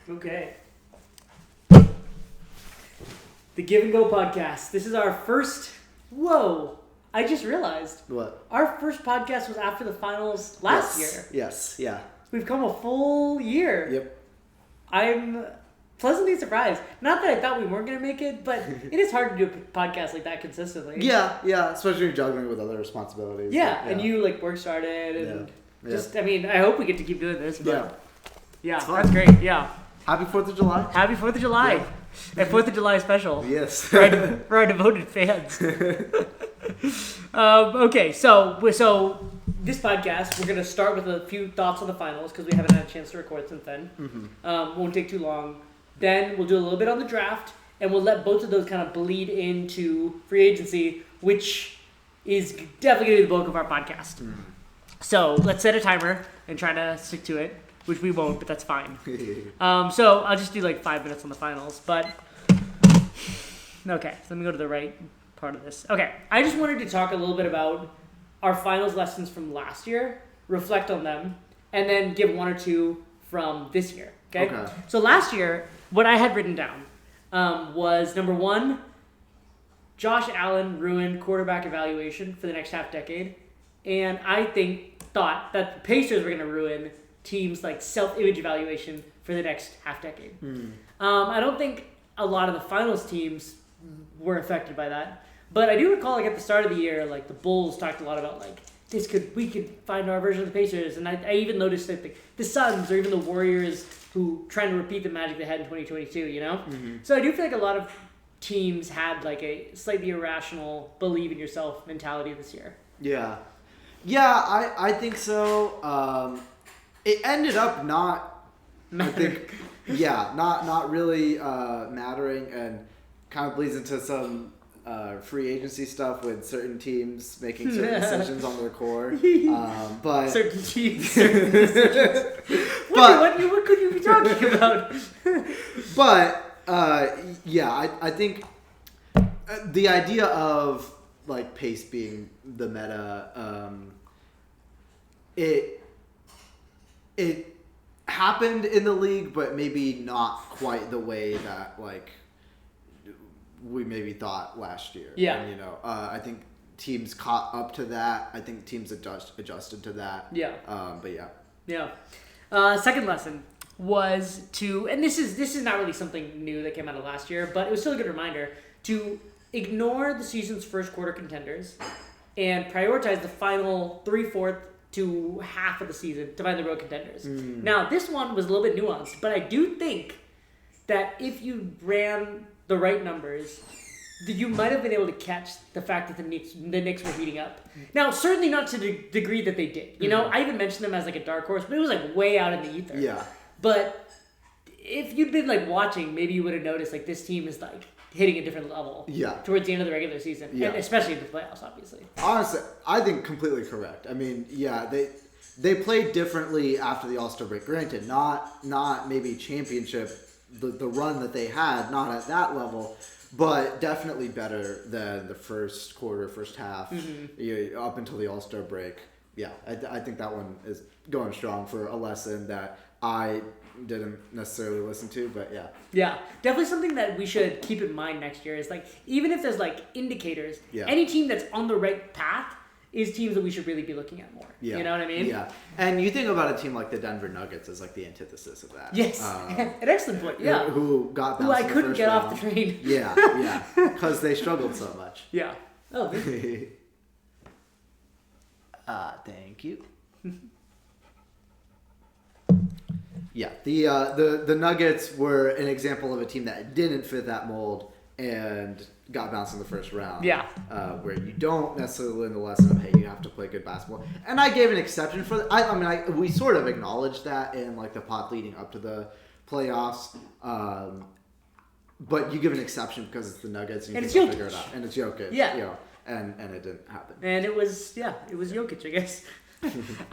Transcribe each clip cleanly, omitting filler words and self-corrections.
Okay. The Give and Go podcast. This is our first... Whoa. I just realized. What? Our first podcast was after the finals last year. Yes, yeah. We've come a full year. Yep. I'm pleasantly surprised. Not that I thought we weren't going to make it, but it is hard to do a podcast like that consistently. Yeah, especially when you're juggling with other responsibilities. Yeah, and you work started and just, I mean, I hope we get to keep doing this. But yeah, that's great. Yeah. Happy 4th of July. Happy 4th of July. Yeah. And 4th of July special. Yes. For our devoted fans. Okay, so this podcast, we're going to start with a few thoughts on the finals because we haven't had a chance to record since then. Mm-hmm. Won't take too long. Then we'll do a little bit on the draft, and we'll let both of those kind of bleed into free agency, which is definitely going to be the bulk of our podcast. Mm. So let's set a timer and try to stick to it, which we won't, but that's fine. So I'll just do 5 minutes on the finals. But okay, so let me go to the right part of this. Okay, I just wanted to talk a little bit about our finals lessons from last year, reflect on them, and then give one or two from this year. Okay. So last year, what I had written down was number 1, Josh Allen ruined quarterback evaluation for the next half decade, and I thought that the Pacers were going to ruin teams' self-image evaluation for the next half decade. I don't think a lot of the finals teams were affected by that, but I do recall at the start of the year, the Bulls talked a lot about we could find our version of the Pacers, and I even noticed that the Suns or even the Warriors who trying to repeat the magic they had in 2022, Mm-hmm. So I do feel a lot of teams had a slightly irrational believe in yourself mentality this year. Yeah, I think so. It ended up not not really mattering, and kind of bleeds into some free agency stuff with certain teams making certain decisions on their core. But certain teams, certain decisions. What could you be talking about? But I think the idea of pace being the meta, it happened in the league, but maybe not quite the way that we maybe thought last year. Yeah. And, I think teams caught up to that. I think teams adjusted to that. Yeah. But yeah. Yeah. Second lesson was and this is not really something new that came out of last year, but it was still a good reminder to ignore the season's first quarter contenders and prioritize the final 3/4 to half of the season to find the road contenders. Now, this one was a little bit nuanced, but I do think that if you ran the right numbers, you might have been able to catch the fact that the Knicks were heating up. Now, certainly not to the degree that they did. I even mentioned them as a dark horse, but it was way out in the ether. Yeah. But if you'd been watching, maybe you would have noticed this team is hitting a different level. Yeah. Towards the end of the regular season, and especially in the playoffs, obviously. Honestly, I think completely correct. I mean, they played differently after the All-Star break. Granted, not maybe championship, the run that they had, not at that level, but definitely better than the first quarter, first half, up until the All-Star break. Yeah, I think that one is going strong for a lesson that I didn't necessarily listen to, but yeah. Yeah, definitely something that we should keep in mind next year is even if there's indicators, any team that's on the right path is teams that we should really be looking at more. Yeah. You know what I mean? Yeah. And you think about a team like the Denver Nuggets as the antithesis of that. Yes. An excellent point. Yeah. Who got bounced who I in the couldn't first get round. off the train. Yeah. Because they struggled so much. Yeah. Oh, thank you. Yeah, the Nuggets were an example of a team that didn't fit that mold and got bounced in the first round. Yeah. Where you don't necessarily learn the lesson of, hey, you have to play good basketball. And I gave an exception for that. We sort of acknowledged that in the pod leading up to the playoffs. But you give an exception because it's the Nuggets and you can figure it out. And it's Jokic. Yeah. And it didn't happen. And it was Jokic, I guess.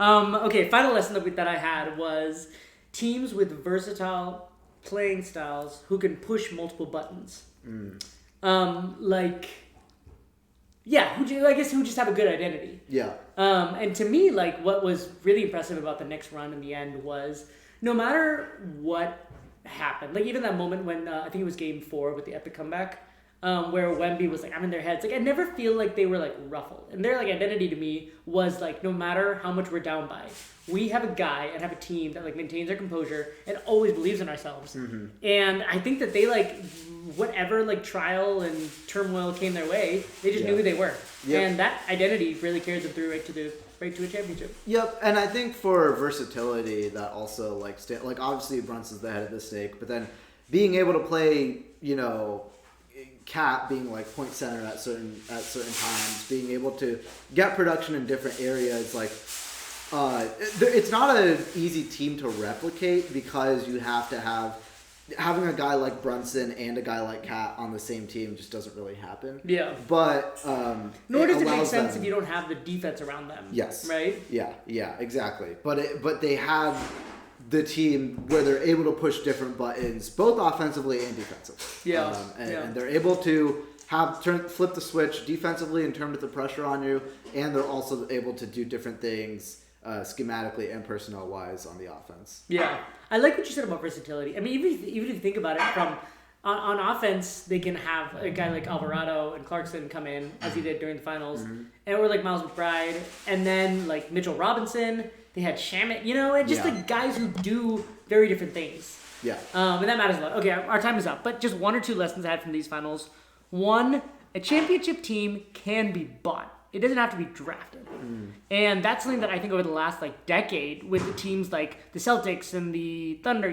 Okay, final lesson that I had was teams with versatile playing styles who can push multiple buttons. Who just have a good identity. Yeah. And to me, what was really impressive about the Knicks run in the end was no matter what happened. Like even that moment when I think it was Game 4 with the epic comeback, where Wemby was like, I'm in their heads. Like I never feel like they were like ruffled, and their like identity to me was like, no matter how much we're down by, we have a guy and have a team that like maintains our composure and always believes in ourselves. Mm-hmm. And I think that they like whatever like trial and turmoil came their way, they just knew who they were, and that identity really carries them through right to a championship. Yep, and I think for versatility, that also like obviously Brunson's the head of the snake, but then being able to play, Cat being like point center at certain times, being able to get production in different areas, like it's not an easy team to replicate because you have to having a guy like Brunson and a guy like Cat on the same team just doesn't really happen. Yeah. But nor does it make sense if you don't have the defense around them. Yes. Right? Yeah, exactly. But they have the team where they're able to push different buttons, both offensively and defensively. Yeah. And they're able to flip the switch defensively and turn with the pressure on you, and they're also able to do different things schematically and personnel-wise on the offense. Yeah. I like what you said about versatility. I mean, even if you think about it from on offense, they can have a guy like Alvarado and Clarkson come in, as he did during the finals, or like Miles McBride, and then like Mitchell Robinson. They had Shamit, and just like guys who do very different things. Yeah. And that matters a lot. Okay, our time is up, but just one or two lessons I had from these finals. One, a championship team can be bought. It doesn't have to be drafted. And that's something that I think over the last decade with the teams like the Celtics and the Thunder,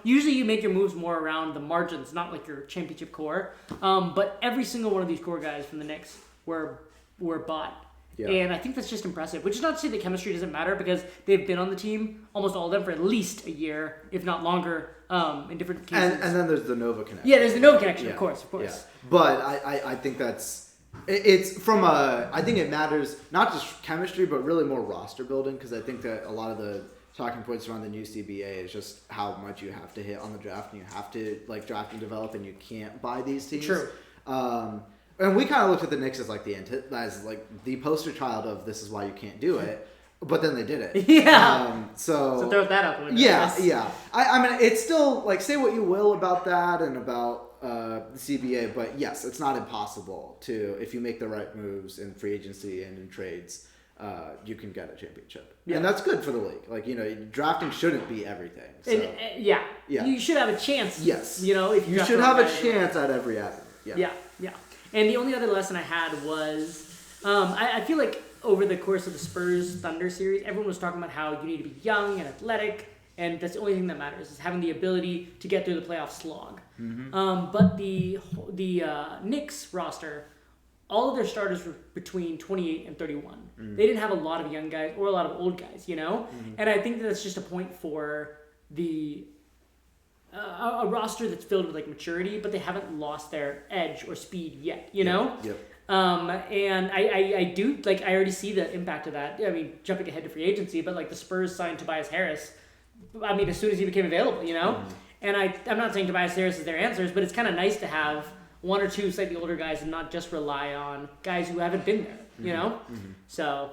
usually you make your moves more around the margins, not like your championship core. But every single one of these core guys from the Knicks were bought. Yeah. And I think that's just impressive, which is not to say that chemistry doesn't matter because they've been on the team, almost all of them, for at least a year, if not longer, in different cases. And then there's the Nova connection. Yeah, there's the Nova connection, of course. Yeah. But I think it's from I think it matters, not just chemistry, but really more roster building, because I think that a lot of the talking points around the new CBA is just how much you have to hit on the draft, and you have to draft and develop, and you can't buy these teams. True. And we kind of looked at the Knicks as the poster child of this is why you can't do it, but then they did it. Yeah. So throw that out the window. Yeah. I mean, it's still say what you will about that and about the CBA, but yes, it's not impossible to, if you make the right moves in free agency and in trades, you can get a championship. Yeah. And that's good for the league. Drafting shouldn't be everything. So. Yeah. You should have a chance. Yes. If you should have a chance at every avenue. Yeah. And the only other lesson I had was, I feel like over the course of the Spurs-Thunder series, everyone was talking about how you need to be young and athletic, and that's the only thing that matters, is having the ability to get through the playoff slog. But the Knicks roster, all of their starters were between 28 and 31. They didn't have a lot of young guys or a lot of old guys, And I think that's just a point for the... a roster that's filled with maturity, but they haven't lost their edge or speed yet, Yep. And I do I already see the impact of that. I mean, jumping ahead to free agency, but the Spurs signed Tobias Harris. I mean, as soon as he became available, And I'm not saying Tobias Harris is their answers, but it's kind of nice to have one or two slightly older guys and not just rely on guys who haven't been there, So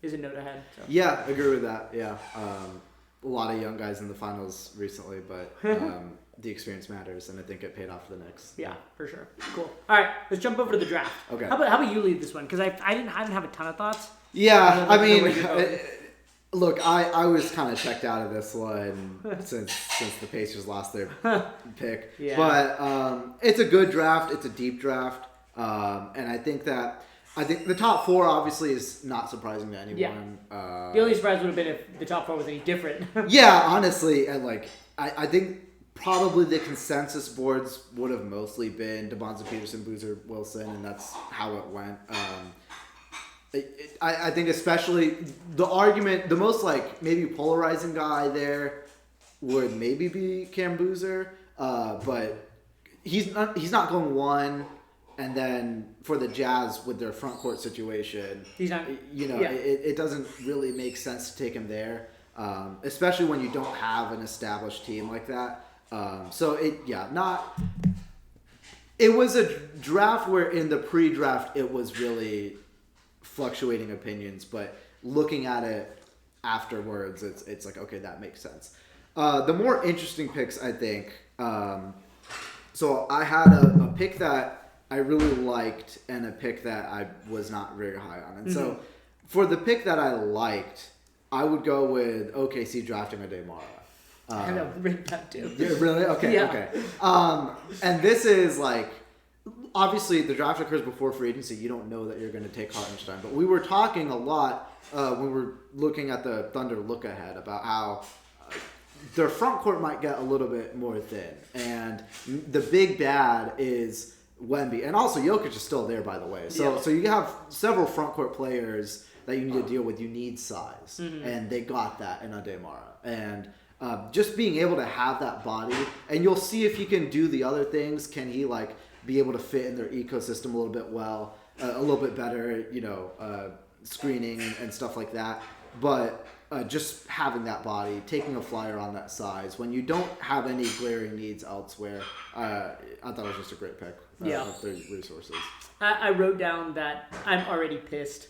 is a note ahead. So. Yeah, I agree with that. Yeah. A lot of young guys in the finals recently, but the experience matters, and I think it paid off for the Knicks. Yeah, for sure. Cool. All right, let's jump over to the draft. Okay. How about you lead this one? Because I didn't have a ton of thoughts. Yeah, I mean, look, I was kind of checked out of this one since the Pacers lost their pick. Yeah. But it's a good draft. It's a deep draft, and I think the top four obviously is not surprising to anyone. Yeah. The only surprise would have been if the top four was any different. Yeah, honestly, and I think probably the consensus boards would have mostly been DeBonza Peterson, Boozer Wilson, and that's how it went. I think especially the argument, the most maybe polarizing guy there would maybe be Cam Boozer, but he's not going one. And then for the Jazz with their front court situation, he's not, it doesn't really make sense to take him there, especially when you don't have an established team like that. It was a draft where in the pre-draft it was really fluctuating opinions, but looking at it afterwards, it's okay, that makes sense. The more interesting picks, I think. So I had a pick that I really liked and a pick that I was not very high on. And so for the pick that I liked, I would go with OKC drafting a Demara. I know, written that too. Yeah, really? Okay, yeah. Okay. And this is like, obviously the draft occurs before free agency. You don't know that you're going to take Hartenstein. But we were talking a lot when we were looking at the Thunder look ahead about how their front court might get a little bit more thin. And the big bad is Wemby. And also Jokic is still there, by the way. So you have several front court players that you need to deal with. You need size. And they got that in Ademara. And just being able to have that body. And you'll see if he can do the other things. Can he like be able to fit in their ecosystem a little bit a little bit better, screening and stuff like that. But just having that body, taking a flyer on that size, when you don't have any glaring needs elsewhere, I thought it was just a great pick of their resources. I wrote down that I'm already pissed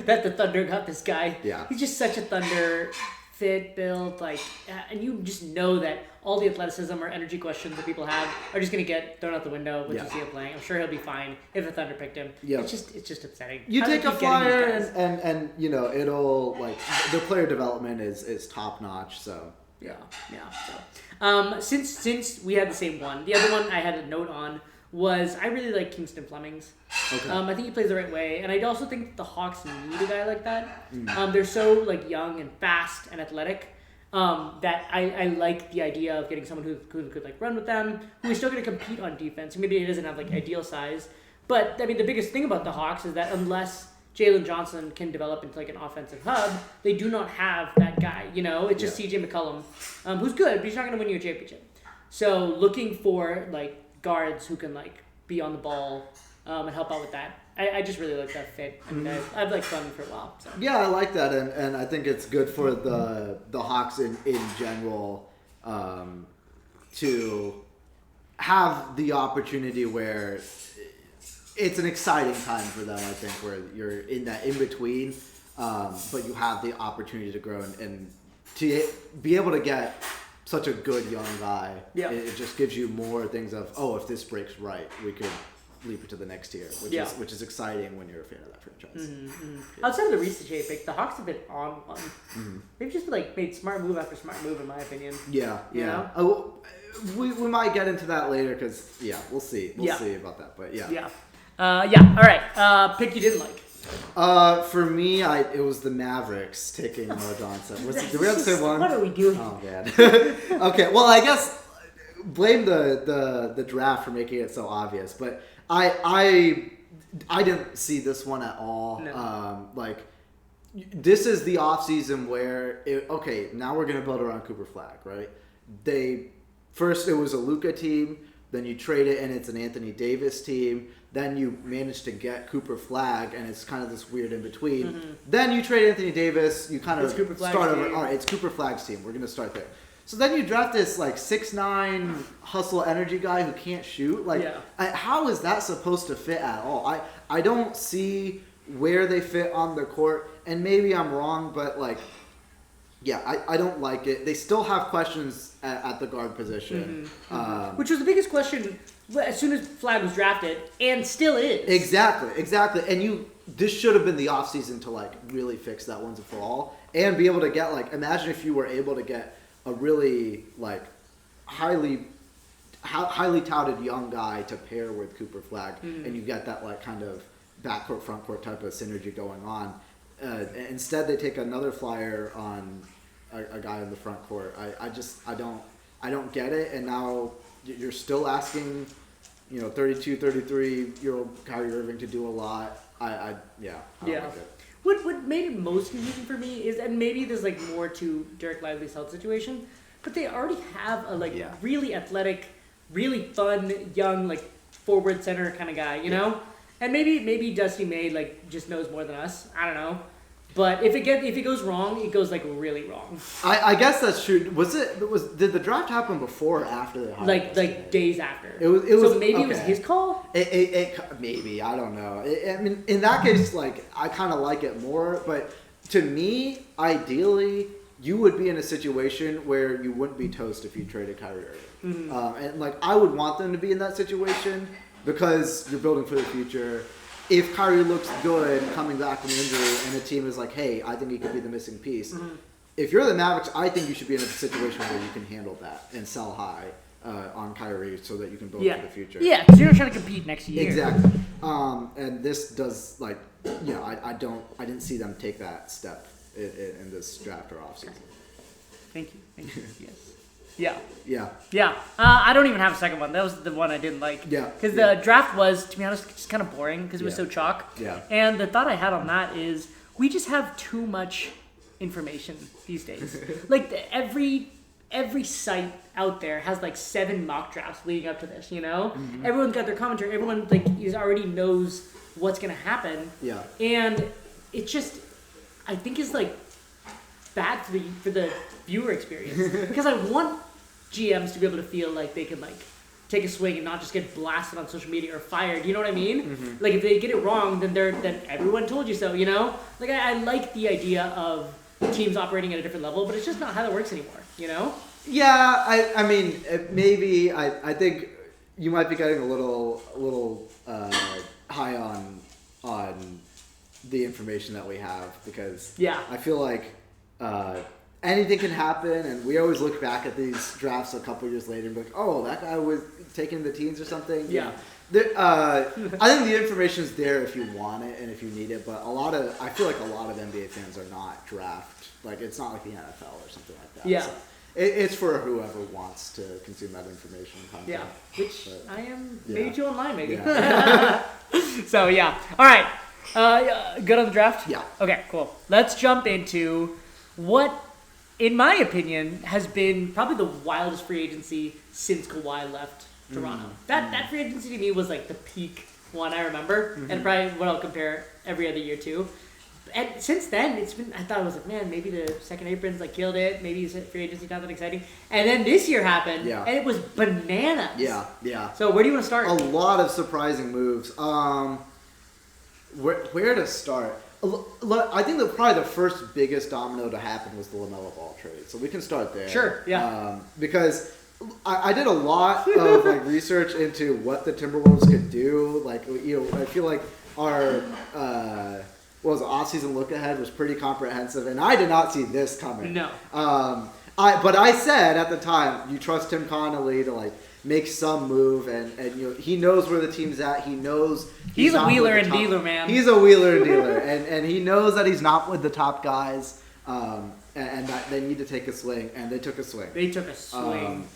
that the Thunder got this guy. Yeah. He's just such a Thunder fit, build, and you just know that all the athleticism or energy questions that people have are just going to get thrown out the window once you see him playing. I'm sure he'll be fine if the Thunder picked him. Yeah. It's just upsetting. You take a flyer and it'll the player development is top notch. So yeah. So since we had the same one, the other one I had a note on was I really like Kingston Flemings. Okay. I think he plays the right way, and I also think the Hawks need a guy like that. They're so young and fast and athletic that I like the idea of getting someone who could run with them, who is still going to compete on defense. Maybe he doesn't have ideal size, but I mean the biggest thing about the Hawks is that unless Jalen Johnson can develop into an offensive hub, they do not have that guy. It's just CJ McCollum, who's good, but he's not going to win you a championship. So looking for guards who can be on the ball and help out with that. I just really like that fit, and I've liked Fleming for a while. So. Yeah, I like that, and I think it's good for the Hawks in general to have the opportunity where it's an exciting time for them. I think where you're in that in between, but you have the opportunity to grow and to be able to get such a good young guy. Yeah. It just gives you more things of, if this breaks right, we could leap it to the next tier, which is exciting when you're a fan of that franchise. Yeah. Outside of the Reese pick, the Hawks have been on one. They've just made smart move after smart move, in my opinion. Yeah. We might get into that later because we'll see. We'll see about that, but yeah. All right. Pick you didn't like. For me, it was the Mavericks taking Mo Johnson. Did we have to say one? What are we doing? Oh man. Okay, well I guess blame the draft for making it so obvious, but I didn't see this one at all. No. This is the offseason where now we're gonna build around Cooper Flag, right? First it was a Luka team, then you trade it and it's an Anthony Davis team. Then you manage to get Cooper Flag, and it's kind of this weird in between. Then you trade Anthony Davis. You kind of start over. All right, it's Cooper Flag's team. We're gonna start there. So then you draft this 6'9" hustle energy guy who can't shoot. How is that supposed to fit at all? I don't see where they fit on the court, and maybe I'm wrong, but I don't like it. They still have questions at the guard position, which was the biggest question. As soon as Flag was drafted, and still is. Exactly. And this should have been the offseason to really fix that once and for all, and be able to get imagine if you were able to get a really highly touted young guy to pair with Cooper Flag, and you get that kind of backcourt frontcourt type of synergy going on. Instead, they take another flyer on a guy in the front court. I don't get it, and now you're still asking, 32, 33-year-old Kyrie Irving to do a lot. I don't like it. What made it most confusing for me is, and maybe there's more to Derek Lively's health situation, but they already have a really athletic, really fun, young forward center kind of guy, you know? And maybe Dusty May just knows more than us. I don't know. But if it goes wrong, it goes really wrong. I guess that's true. Did the draft happen before or after the hired days after? It was it was his call? It maybe, I don't know. I mean, in that case, I kind of like it more. But to me, ideally, you would be in a situation where you wouldn't be toast if you traded Kyrie Irving. And like I would want them to be in that situation because you're building for the future. If Kyrie looks good coming back from injury and the team is like, hey, I think he could be the missing piece. If you're the Mavericks, I think you should be in a situation where you can handle that and sell high on Kyrie so that you can build for the future. Yeah, because you're not trying to compete next year. Exactly. And this does like, I didn't see them take that step in this draft or offseason. Thank you. Yes. Yeah. I don't even have a second one. That was the one I didn't like. Yeah. Because the draft was, to be honest, just kind of boring because it was so chalk. Yeah. And the thought I had on that is we just have too much information these days. Like every site out there has like 7 mock drafts leading up to this. Everyone's got their commentary. Everyone already knows what's gonna happen. Yeah. And it just, I think, is like bad for the viewer experience because I want GMs to be able to feel like they can like take a swing and not just get blasted on social media or fired. You know what I mean? Like if they get it wrong, then everyone told you so. Like I like the idea of teams operating at a different level, but it's just not how that works anymore. Yeah, I mean, maybe I think you might be getting a little high on the information that we have because I feel like anything can happen, and we always look back at these drafts a couple years later and be like, oh, that guy was taking the teens or something. Yeah. I think the information is there if you want it and if you need it, but I feel like a lot of NBA fans are not draft. Like, it's not like the NFL or something like that. Yeah. So it's for whoever wants to consume that information and content. Yeah, which I am Yeah. maybe you online, maybe. Yeah. So, yeah. All right. Good on the draft? Yeah. Okay, cool. Let's jump into what, in my opinion, has been probably the wildest free agency since Kawhi left Toronto. That free agency to me was like the peak one I remember, and probably what I'll compare every other year to. And since then, I thought it was like, man, maybe the second aprons like killed it. Maybe free agency not that exciting. And then this year happened, and it was bananas. Yeah. So where do you want to start? A lot of surprising moves. Where to start? I think probably the first biggest domino to happen was the LaMelo Ball trade. So we can start there. Sure, yeah. Because I did a lot of research into what the Timberwolves could do. I feel like our off-season look ahead was pretty comprehensive, and I did not see this coming. No. But I said at the time, you trust Tim Connolly to make some move, and he knows where the team's at. He knows he's a wheeler and dealer, man. He's a wheeler and dealer, and he knows that he's not with the top guys, and that they need to take a swing, and they took a swing.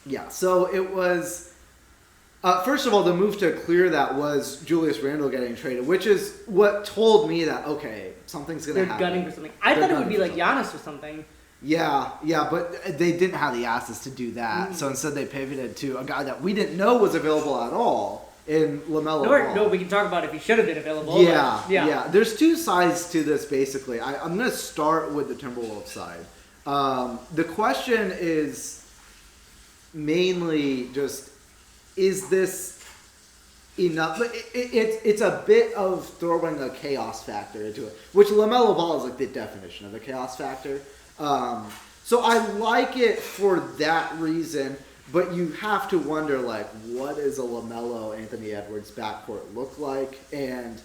Yeah, so it was. First of all, the move to clear that was Julius Randle getting traded, which is what told me that, okay, something's going to happen. They're gunning for something. I thought it would be like Giannis or something. Yeah, but they didn't have the assets to do that. So instead they pivoted to a guy that we didn't know was available at all in LaMelo Ball. No, we can talk about if he should have been available. Yeah. There's two sides to this, basically. I'm going to start with the Timberwolves side. The question is mainly just, is this enough? It's a bit of throwing a chaos factor into it, which LaMelo Ball is like the definition of a chaos factor. So I like it for that reason, but you have to wonder, what does a LaMelo Anthony Edwards backcourt look like, and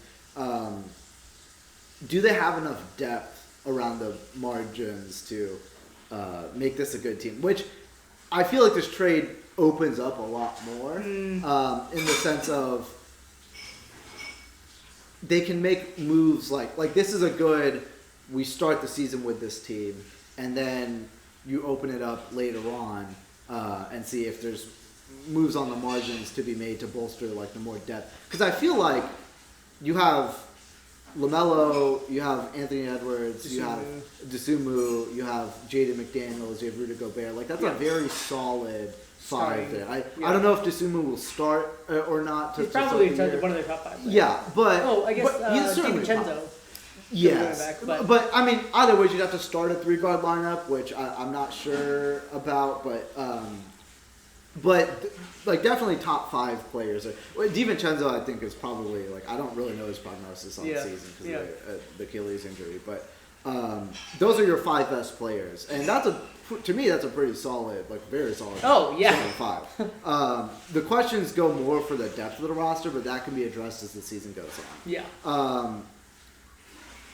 do they have enough depth around the margins to make this a good team? Which I feel like this trade opens up a lot more in the sense of they can make moves like this is a good, we start the season with this team, and then you open it up later on and see if there's moves on the margins to be made to bolster the more depth. Because I feel like you have LaMelo, you have Anthony Edwards, you have Dosunmu, you have Jaden McDaniels, you have Rudy Gobert. That's a very solid five there. I don't know if Dosunmu will start or not. He's probably one of their top 5. Right? Yeah, but I guess DiVincenzo. Yes, but I mean, either way, you'd have to start a 3-guard lineup, which I'm not sure about, but definitely top 5 players. DiVincenzo, I think, is probably I don't really know his prognosis on the season because of the Achilles injury, but those are your 5 best players, and to me that's a pretty solid, like very solid. Oh yeah, solid 5. The questions go more for the depth of the roster, but that can be addressed as the season goes on. Yeah.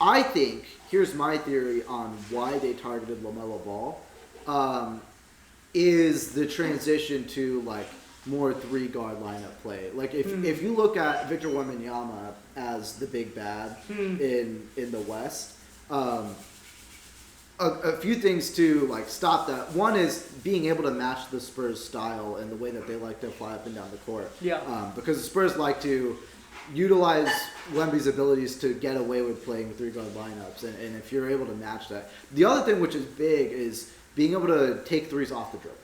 I think here's my theory on why they targeted LaMelo Ball. Is the transition to like more 3-guard lineup play. Like if you look at Victor Wembanyama as the big bad in the West, a few things to like stop that. One is being able to match the Spurs style and the way that they like to fly up and down the court. Yeah. Because the Spurs like to utilize Wemby's abilities to get away with playing 3-guard lineups, and if you're able to match that. The other thing which is big is being able to take threes off the dribble,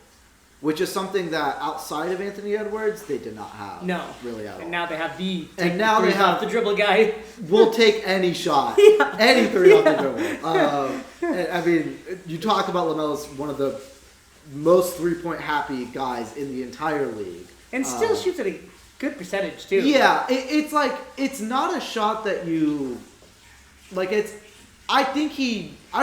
which is something that outside of Anthony Edwards they did not have. No, really at all. And now they have the the dribble guy. Will take any shot, any three off the dribble. I mean, you talk about LaMelo's one of the most 3-point happy guys in the entire league, and still shoots at a good percentage too. Yeah, it's like it's not a shot that you like. I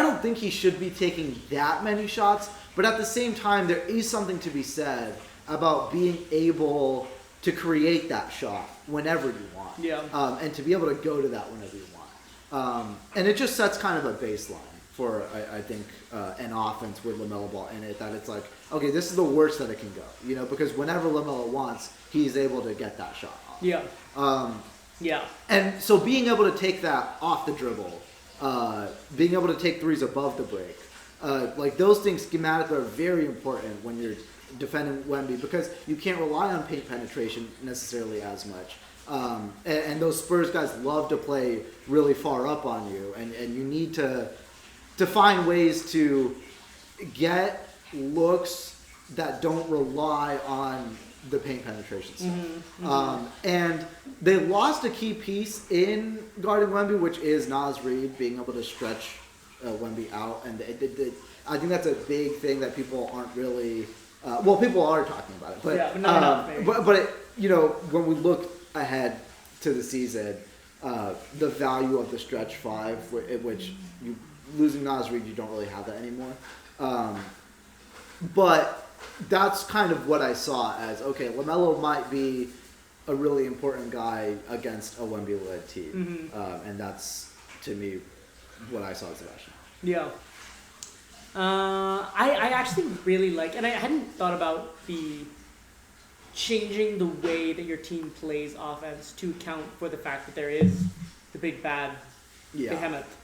don't think he should be taking that many shots, but at the same time, there is something to be said about being able to create that shot whenever you want. Yeah. And to be able to go to that whenever you want. And it just sets kind of a baseline for, I think, an offense with LaMelo Ball in it, that it's like, okay, this is the worst that it can go. Because whenever LaMelo wants, he's able to get that shot off. Yeah. Yeah. And so being able to take that off the dribble, being able to take threes above the break, like those things schematically are very important when you're defending Wemby, because you can't rely on paint penetration necessarily as much. And those Spurs guys love to play really far up on you, and you need to find ways to get looks that don't rely on the paint penetration stuff. And they lost a key piece in guarding Wemby, which is Naz Reid being able to stretch Wemby out, and I think that's a big thing that people aren't really. People are talking about it, but not enough. When we look ahead to the season, the value of the stretch 5, which you losing Naz Reid, you don't really have that anymore. But that's kind of what I saw as, okay, LaMelo might be a really important guy against a Wemby-led team. And that's, to me, what I saw as the rationale. Yeah. I actually really like, and I hadn't thought about the changing the way that your team plays offense to account for the fact that there is the big bad behemoth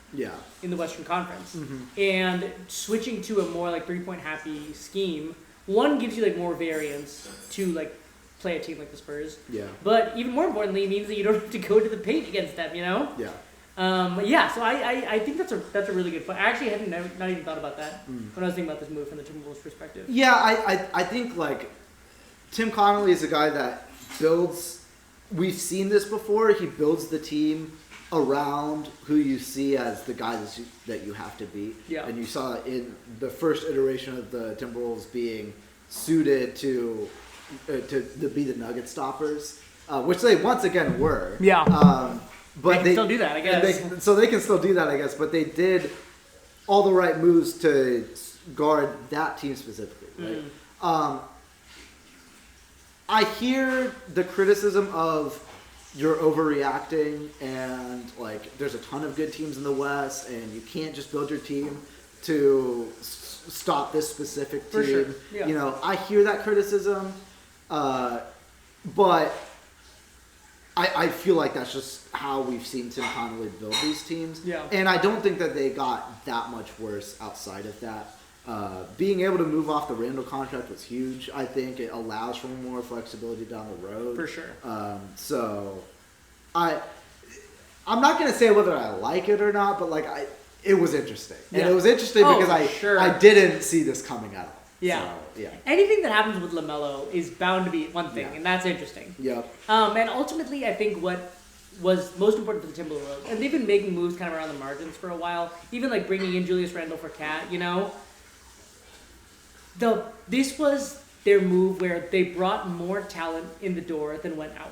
in the Western Conference. And switching to a more like 3-point happy scheme, one gives you like more variance to like play a team like the Spurs. Yeah. But even more importantly, it means that you don't have to go to the paint against them, Yeah. So I think that's a really good point. I actually hadn't not even thought about that when I was thinking about this move from the Timberwolves perspective. Yeah, I think like Tim Connolly is a guy that builds. We've seen this before. He builds the team around who you see as the guys that you have to beat. Yeah. And you saw in the first iteration of the Timberwolves being suited to be the nugget stoppers, which they once again were. Yeah. But they can still do that, I guess. So they can still do that, I guess. But they did all the right moves to guard that team specifically. Right? I hear the criticism of you're overreacting, and like there's a ton of good teams in the West, and you can't just build your team to stop this specific team. For sure. Yeah. I hear that criticism, but I feel like that's just how we've seen Tim Connolly build these teams. Yeah. And I don't think that they got that much worse outside of that. Being able to move off the Randall contract was huge. I think it allows for more flexibility down the road. For sure. So I'm not going to say whether I like it or not, but like it was interesting. Yeah. And it was interesting because I didn't see this coming at all. Yeah. So, yeah. Anything that happens with LaMelo is bound to be one thing, and that's interesting. Yep. And ultimately, I think what was most important for the Timberwolves, and they've been making moves kind of around the margins for a while, even like bringing in Julius Randle for Cat, This was their move where they brought more talent in the door than went out.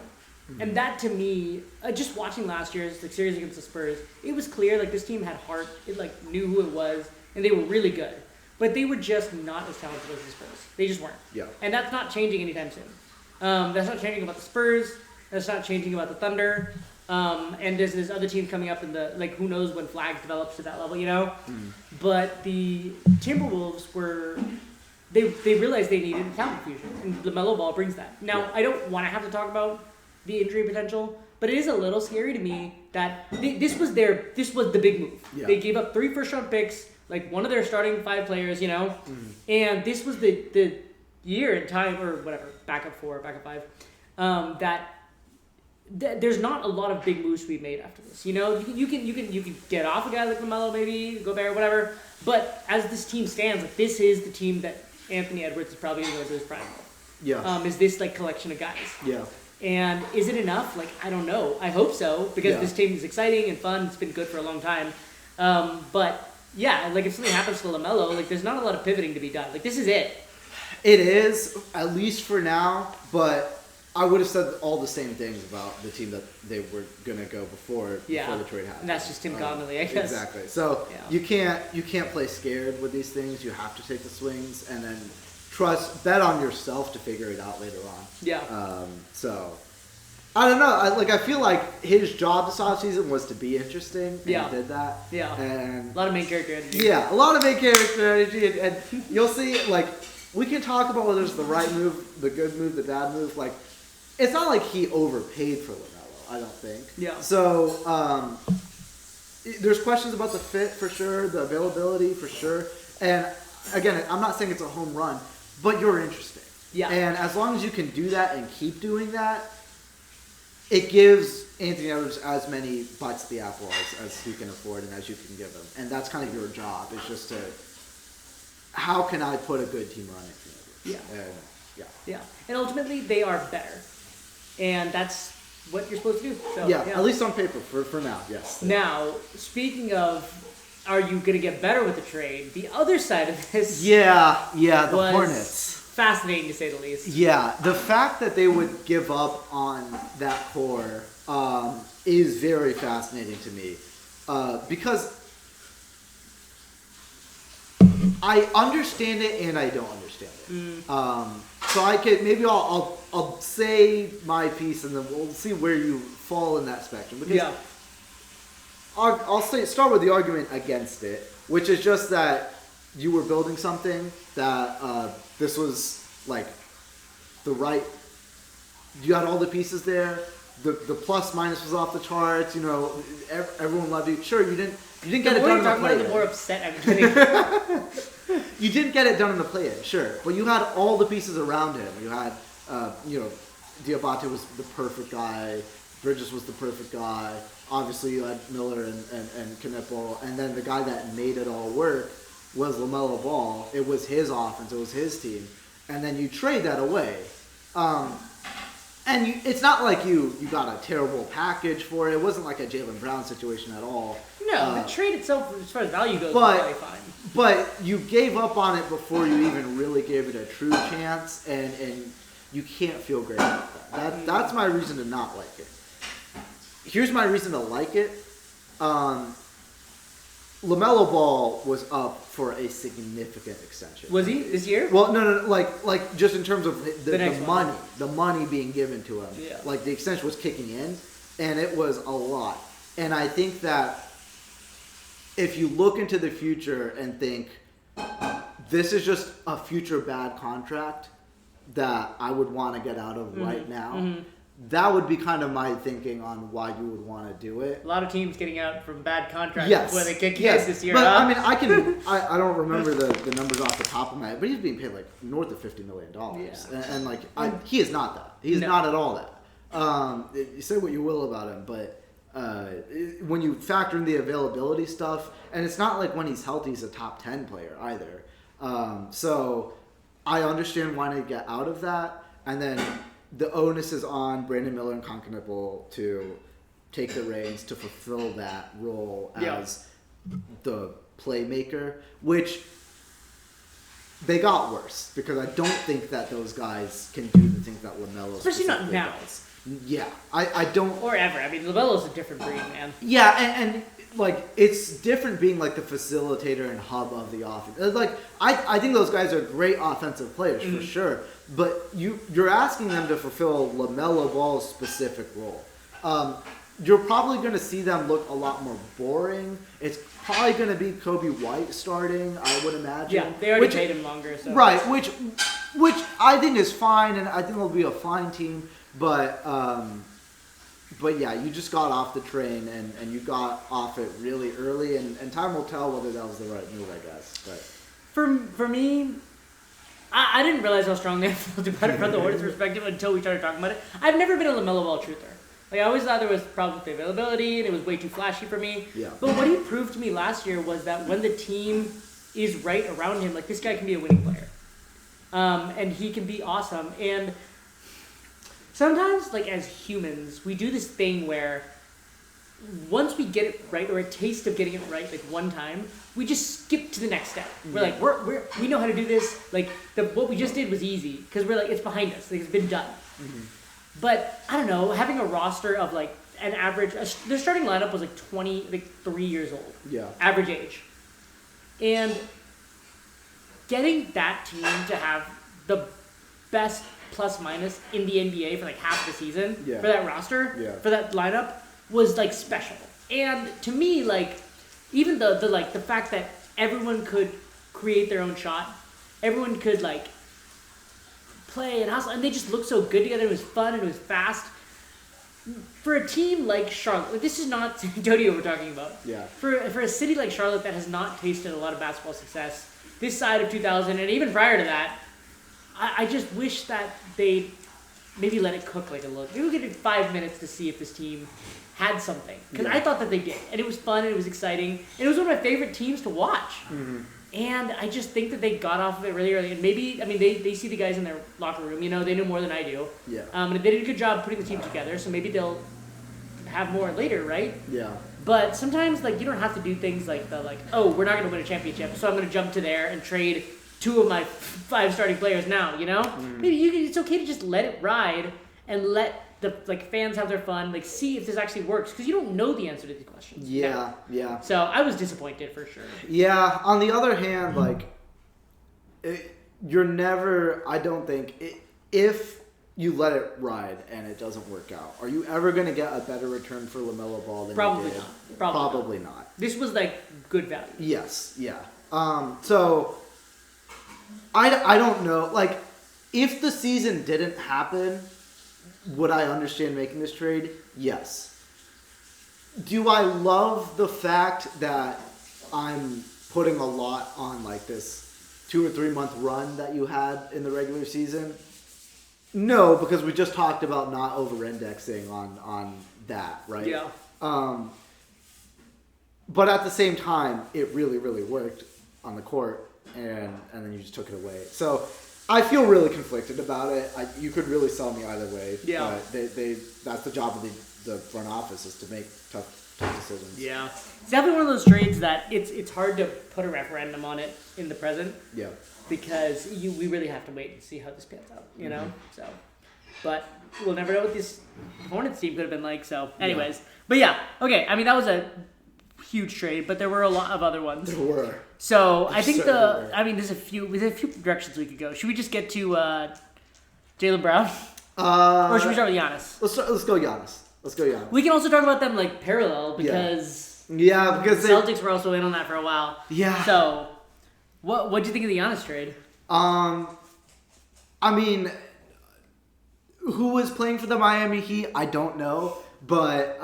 And that to me, just watching last year's series against the Spurs, it was clear this team had heart. It knew who it was, and they were really good. But they were just not as talented as the Spurs. They just weren't. Yeah. And that's not changing anytime soon. That's not changing about the Spurs. That's not changing about the Thunder. And there's this other team coming up in the who knows when Flags develops to that level, But the Timberwolves were. They realized they needed a talent fusion, and LaMelo Ball brings that. Now, I don't want to have to talk about the injury potential, but it is a little scary to me that this was the big move. Yeah. They gave up 3 first-round picks, one of their starting 5 players, and this was the year in time, or whatever, backup 4, backup 5, that there's not a lot of big moves to be made after this. You can get off a guy like LaMelo, maybe Gobert, whatever. But as this team stands, this is the team that Anthony Edwards is probably going to go to his prime. Yeah. Is this collection of guys? Yeah. And is it enough? I don't know. I hope so, because this team is exciting and fun. It's been good for a long time. But yeah, if something happens to LaMelo, there's not a lot of pivoting to be done. This is it. It is, at least for now. But I would have said all the same things about the team that they were gonna go before the trade happened. And that's just Tim Connolly, I guess. Exactly. So you can't play scared with these things. You have to take the swings and then bet on yourself to figure it out later on. Yeah. So I don't know. I feel like his job this offseason was to be interesting, and he did that. Yeah. And a lot of main character energy. Yeah, a lot of main character energy, and you'll see. We can talk about whether it's the right move, the good move, the bad move. It's not like he overpaid for LaMelo, I don't think. Yeah. So there's questions about the fit for sure, the availability for sure, and again, I'm not saying it's a home run, but you're interesting. Yeah. And as long as you can do that and keep doing that, it gives Anthony Edwards as many bites at the apple as he can afford and as you can give him, and that's kind of your job. It's just to how can I put a good team around Anthony Edwards? Yeah. And, yeah. And ultimately, they are better. And that's what you're supposed to do. So, at least on paper for now, yes. Now, speaking of, are you going to get better with the trade? The other side of this, the Hornets. Fascinating to say the least. Yeah, the fact that they would give up on that core is very fascinating to me because I understand it and I don't understand it. So I'll say my piece and then we'll see where you fall in that spectrum. Because I'll start with the argument against it, which is just that you were building something that this was the right. You had all the pieces there. The plus minus was off the charts. Everyone loved you. Sure, you didn't get it done in the play-in. The more upset I'm getting. You didn't get it done in the play-in, sure, but you had all the pieces around him. You had, Diabate was the perfect guy. Bridges was the perfect guy. Obviously, you had Miller and Knipple, and then the guy that made it all work was LaMelo Ball. It was his offense. It was his team, and then you trade that away. It's not like you got a terrible package for it. It wasn't like a Jaylen Brown situation at all. No, the trade itself, as far as value goes, was really fine. But you gave up on it before you even really gave it a true chance, and you can't feel great about that. That's my reason to not like it. Here's my reason to like it. LaMelo Ball was up for a significant extension. Was he this year? Well, no, like just in terms of the money being given to him. Yeah. The extension was kicking in, and it was a lot. And I think that if you look into the future and think this is just a future bad contract that I would want to get out of right now, that would be kind of my thinking on why you would want to do it. A lot of teams getting out from bad contracts before they kick this year. But I mean, I don't remember the numbers off the top of my head, but he's being paid north of $50 million. Yeah. And he is not that. He's not at all that. You say what you will about him, but when you factor in the availability stuff, and it's not like when he's healthy, he's a top 10 player either. So I understand why they get out of that, and then the onus is on Brandon Miller and Concanipple to take the reins to fulfill that role as the playmaker, which they got worse because I don't think that those guys can do the things that LaMelo especially not now. does. Yeah, I don't. Or ever. I mean, LaMelo's a different breed, man. Yeah, and like it's different being like the facilitator and hub of the offense. Like I think those guys are great offensive players for sure, but you're asking them to fulfill LaMelo Ball's specific role. You're probably going to see them look a lot more boring. It's probably going to be Kobe White starting, I would imagine. Yeah, they already paid him longer. So. Right, which I think is fine, and I think it'll be a fine team. But yeah, you just got off the train, and you got off it really early, and time will tell whether that was the right move, I guess. But for me, I didn't realize how strong they felt about it from the Hornets' perspective until we started talking about it. I've never been a LaMelo Ball truther. Like, I always thought there was problems with the availability, and it was way too flashy for me. Yeah. But what he proved to me last year was that when the team is right around him, like, this guy can be a winning player. And he can be awesome. And sometimes, like, as humans, we do this thing where once we get it right, or a taste of getting it right, like, one time, we just skip to the next step. We're like, we know how to do this. Like, what we just did was easy, because we're like, it's behind us. Like, it's been done. Mm-hmm. But, I don't know, having a roster of, like, an average... their starting lineup was, like, 23 years old. Yeah. Average age. And getting that team to have the best plus-minus in the NBA for, like, half the season, for that roster, for that lineup, was, like, special. And to me, like, even the fact that everyone could create their own shot, everyone could, like... play and hustle, and they just looked so good together. It was fun and it was fast. For a team like Charlotte, like, this is not San Antonio we're talking about. Yeah. For a city like Charlotte that has not tasted a lot of basketball success this side of 2000 and even prior to that, I just wish that they maybe let it cook like a little. Maybe we could do 5 minutes to see if this team had something, because I thought that they did, and it was fun and it was exciting, and it was one of my favorite teams to watch. Mm-hmm. And I just think that they got off of it really early. And maybe, I mean, they see the guys in their locker room. You know, they know more than I do. Yeah. And they did a good job putting the team together. So maybe they'll have more later, right? Yeah. But sometimes, like, you don't have to do things like we're not going to win a championship, so I'm going to jump to there and trade 2 of my 5 starting players now, you know? Maybe it's okay to just let it ride and let the fans have their fun, like, see if this actually works, because you don't know the answer to these questions. Yeah, yeah. So I was disappointed for sure. Yeah. On the other hand, like, you're never. I don't think if you let it ride and it doesn't work out, are you ever going to get a better return for LaMelo Ball than Probably you did? not. Probably not. This was like good value. Yes. Yeah. So I don't know. Like, if the season didn't happen, would I understand making this trade? Yes. Do I love the fact that I'm putting a lot on, like, this 2 or 3 month run that you had in the regular season? No, because we just talked about not over-indexing on that, right? Yeah. But at the same time, it really, really worked on the court, and then you just took it away. So I feel really conflicted about it. You could really sell me either way. Yeah. But that's the job of the front office, is to make tough decisions. Yeah. It's definitely one of those trades that it's hard to put a referendum on it in the present. Yeah. Because we really have to wait and see how this pans out, you know? So, but we'll never know what this Hornets team could have been like. So, anyways. Yeah. But yeah, okay. I mean, that was a huge trade, but there were a lot of other ones. There were. So I think there's a few directions we could go. Should we just get to Jaylen Brown, or should we start with Giannis? Let's go Giannis. We can also talk about them like parallel, because the Celtics were also in on that for a while. Yeah. So what'd you think of the Giannis trade? I mean, who was playing for the Miami Heat? I don't know, but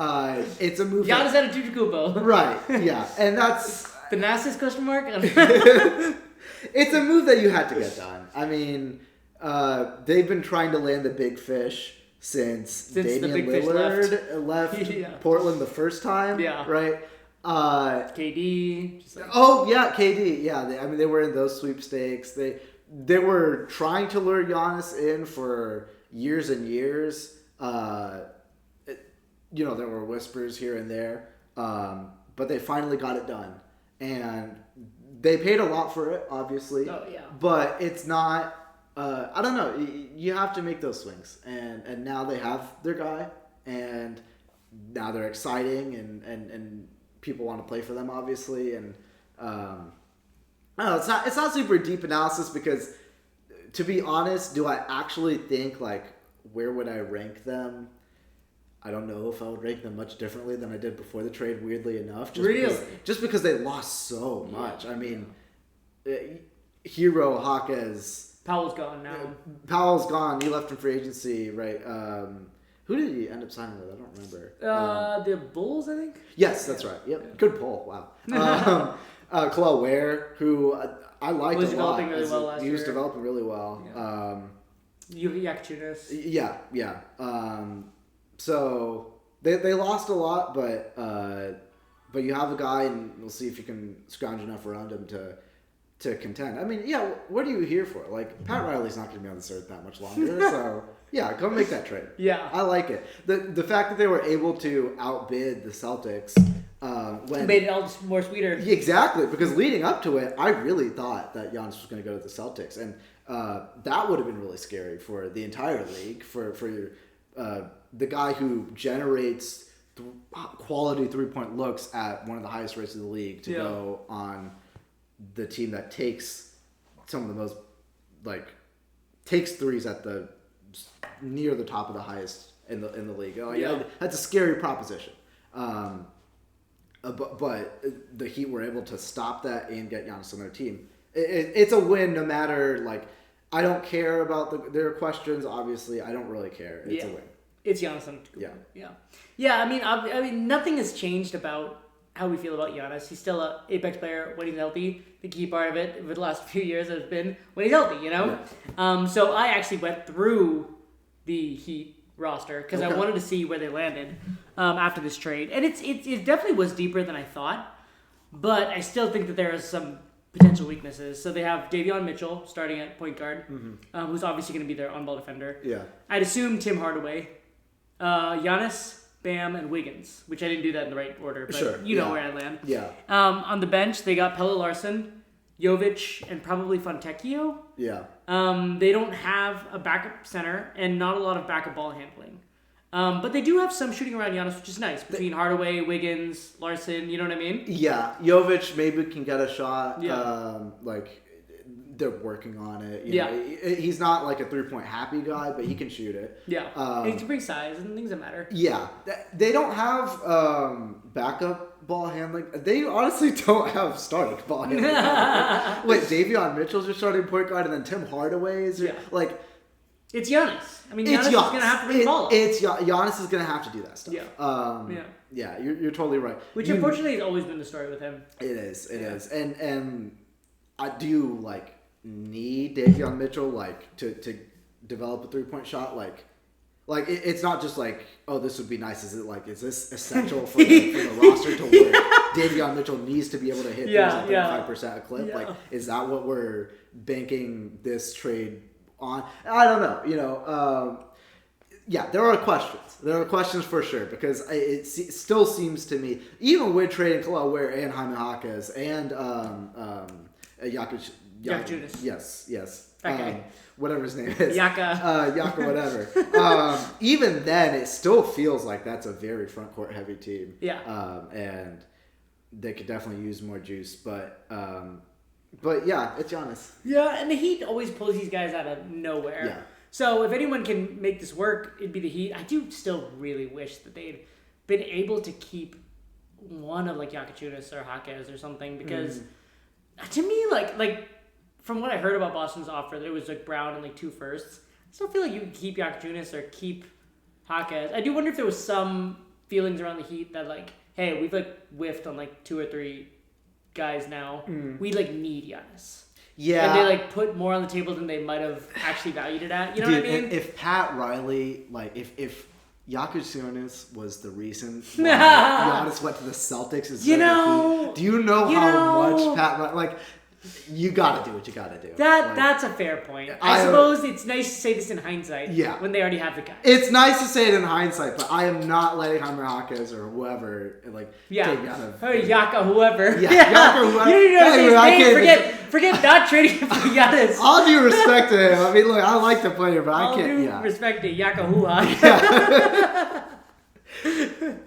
it's a move. Giannis Antetokounmpo. Right. Yeah, and that's. Thanasis question mark? It's a move that you had to get done. I mean, they've been trying to land the big fish since Damian Lillard left Portland the first time. Yeah. Right? KD. KD. Yeah, they were in those sweepstakes. They were trying to lure Giannis in for years and years. There were whispers here and there. But they finally got it done. And they paid a lot for it, obviously. Oh, yeah. But it's not I don't know. You have to make those swings, and now they have their guy, and now they're exciting, and people want to play for them, obviously, and I don't know. It's not super deep analysis because, to be honest, do I actually think like where would I rank them? I don't know if I would rank them much differently than I did before the trade. Weirdly enough, just because they lost so much. I mean, Hero Hawkes. Powell's gone now. Powell's gone. He left in free agency, right? Who did he end up signing with? I don't remember. The Bulls, I think. Yes, that's right. Yep, yeah. Good pull. Wow. Khalil Ware, who I liked a lot. Developing really well last year. He was developing really well. Yeah. Yakuchunas. Yeah. So they lost a lot, but you have a guy, and we'll see if you can scrounge enough around him to contend. I mean, yeah, what are you here for? Like, Pat Riley's not going to be on this earth that much longer, so yeah, go make that trade. Yeah. I like it. The fact that they were able to outbid the Celtics made it all more sweeter. Exactly, because leading up to it, I really thought that Giannis was going to go to the Celtics, and that would have been really scary for the entire league, for the guy who generates quality three-point looks at one of the highest rates of the league to go on the team that takes some of the most, takes threes at the near the top of the highest in the league. That's a scary proposition. But the Heat were able to stop that and get Giannis on their team. It's a win no matter, I don't care about their questions, obviously. I don't really care. It's a win. It's Giannis. Yeah. I mean, nothing has changed about how we feel about Giannis. He's still an Apex player when he's healthy. The key part of it over the last few years has been when he's healthy, Yeah. So I actually went through the Heat roster because I wanted to see where they landed after this trade, and it definitely was deeper than I thought, but I still think that there are some potential weaknesses. So they have Davion Mitchell starting at point guard, who's obviously going to be their on-ball defender. Yeah, I'd assume Tim Hardaway, Giannis, Bam, and Wiggins, which I didn't do that in the right order, but you know where I land. Yeah. On the bench, they got Pelle Larsson, Jovic, and probably Fontecchio. Yeah. They don't have a backup center and not a lot of backup ball handling. But they do have some shooting around Giannis, which is nice, between Hardaway, Wiggins, Larsson, you know what I mean? Yeah. Jovic maybe can get a shot. Yeah. They're working on it. You know, he's not like a 3-point happy guy, but he can shoot it. Yeah. And he can bring size and things that matter. Yeah. They don't have backup ball handling. They honestly don't have starting ball handling. Wait, Davion Mitchell's your starting point guard, and then Tim Hardaway is your, It's Giannis. I mean, Giannis is going to have to bring the ball up. Giannis is going to have to do that stuff. Yeah. Yeah, you're totally right. Which unfortunately has always been the story with him. It is. And I do need Davion Mitchell to develop a 3-point shot. It's not just this would be nice. Is this essential for the roster to work? Davion Mitchell needs to be able to hit 35% a clip. Yeah. Is that what we're banking this trade on? I don't know. There are questions. There are questions for sure, because it still seems to me, even with trading Khalil Ware and Jaime Jaquez and Yakuchunas. Yes. Okay. Whatever his name is. Yaka, whatever. Even then, it still feels like that's a very front court heavy team. Yeah. And they could definitely use more juice, but yeah, it's Giannis. Yeah, and the Heat always pulls these guys out of nowhere. Yeah. So if anyone can make this work, it'd be the Heat. I do still really wish that they'd been able to keep one of Yakuchunas or Jaquez or something, because to me, from what I heard about Boston's offer, that it was Brown and 2 firsts. I still feel like you can keep Yakuchunas or keep Jaquez. I do wonder if there was some feelings around the Heat that hey, we've whiffed on 2 or 3 guys now. We need Giannis. Yeah. And they put more on the table than they might have actually valued it at. You know what I mean? If Pat Riley, if Yakuchunas was the reason why Giannis went to the Celtics, do you know how much Pat Riley, You got to do what you got to do. That's a fair point. I suppose it's nice to say this in hindsight. Yeah. When they already have the guy. It's nice to say it in hindsight, but I am not letting Jaime Jaquez or whoever take out of. Yaka, whoever. Yeah. Yaka, whoever. You don't know his name. Forget not trading him for Giannis. All due respect to him. I mean, look, I like the player, but I can't. All due respect to Yaka Hua.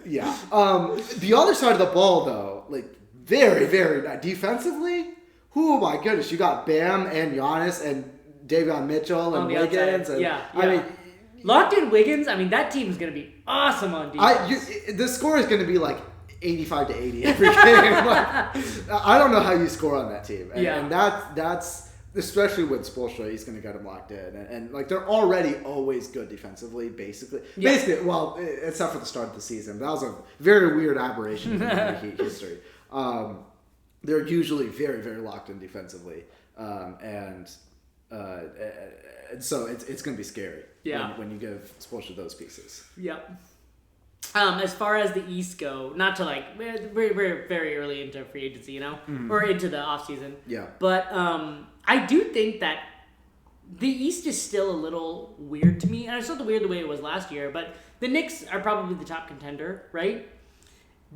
Yeah. The other side of the ball, though, very, very defensively. Oh my goodness, you got Bam and Giannis and Davion Mitchell and Wiggins. And, I mean, locked in Wiggins. I mean, that team is going to be awesome on defense. The score is going to be 85-80 every game. I don't know how you score on that team, and that's especially with Spoelstra, he's going to get them locked in, and they're already always good defensively, basically. Well, except for the start of the season, that was a very weird aberration in the Heat history. They're usually very, very locked in defensively, and so it's going to be scary when you give Spoelstra those pieces. Yep. As far as the East go, not to we're very early into free agency, or into the offseason. Yeah. But I do think that the East is still a little weird to me, and it's not weird the way it was last year. But the Knicks are probably the top contender, right?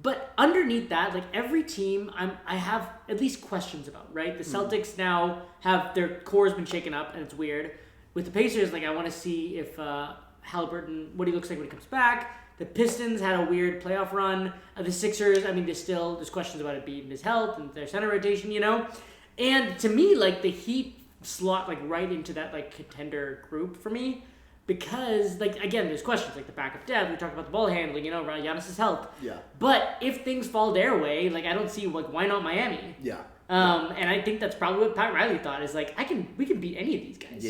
But underneath that, every team, I have at least questions about, right? The Celtics now have their core has been shaken up, and it's weird. With the Pacers, I want to see if Halliburton, what he looks like when he comes back. The Pistons had a weird playoff run. The Sixers, I mean, there's questions about it being his health and their center rotation, And to me, the Heat slot right into that contender group for me. Because, again, there's questions the backup depth. We talked about the ball handling, around Giannis' health. Yeah. But if things fall their way, I don't see why not Miami? Yeah. And I think that's probably what Pat Riley thought is we can beat any of these guys,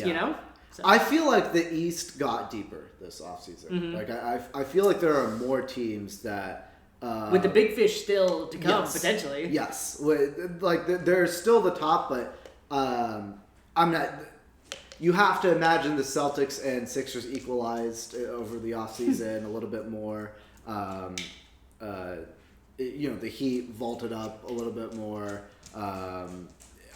So. I feel like the East got deeper this offseason. Mm-hmm. I feel like there are more teams that with the big fish still to come potentially. Yes, they're still the top, but I'm not. You have to imagine the Celtics and Sixers equalized over the offseason a little bit more. The Heat vaulted up a little bit more.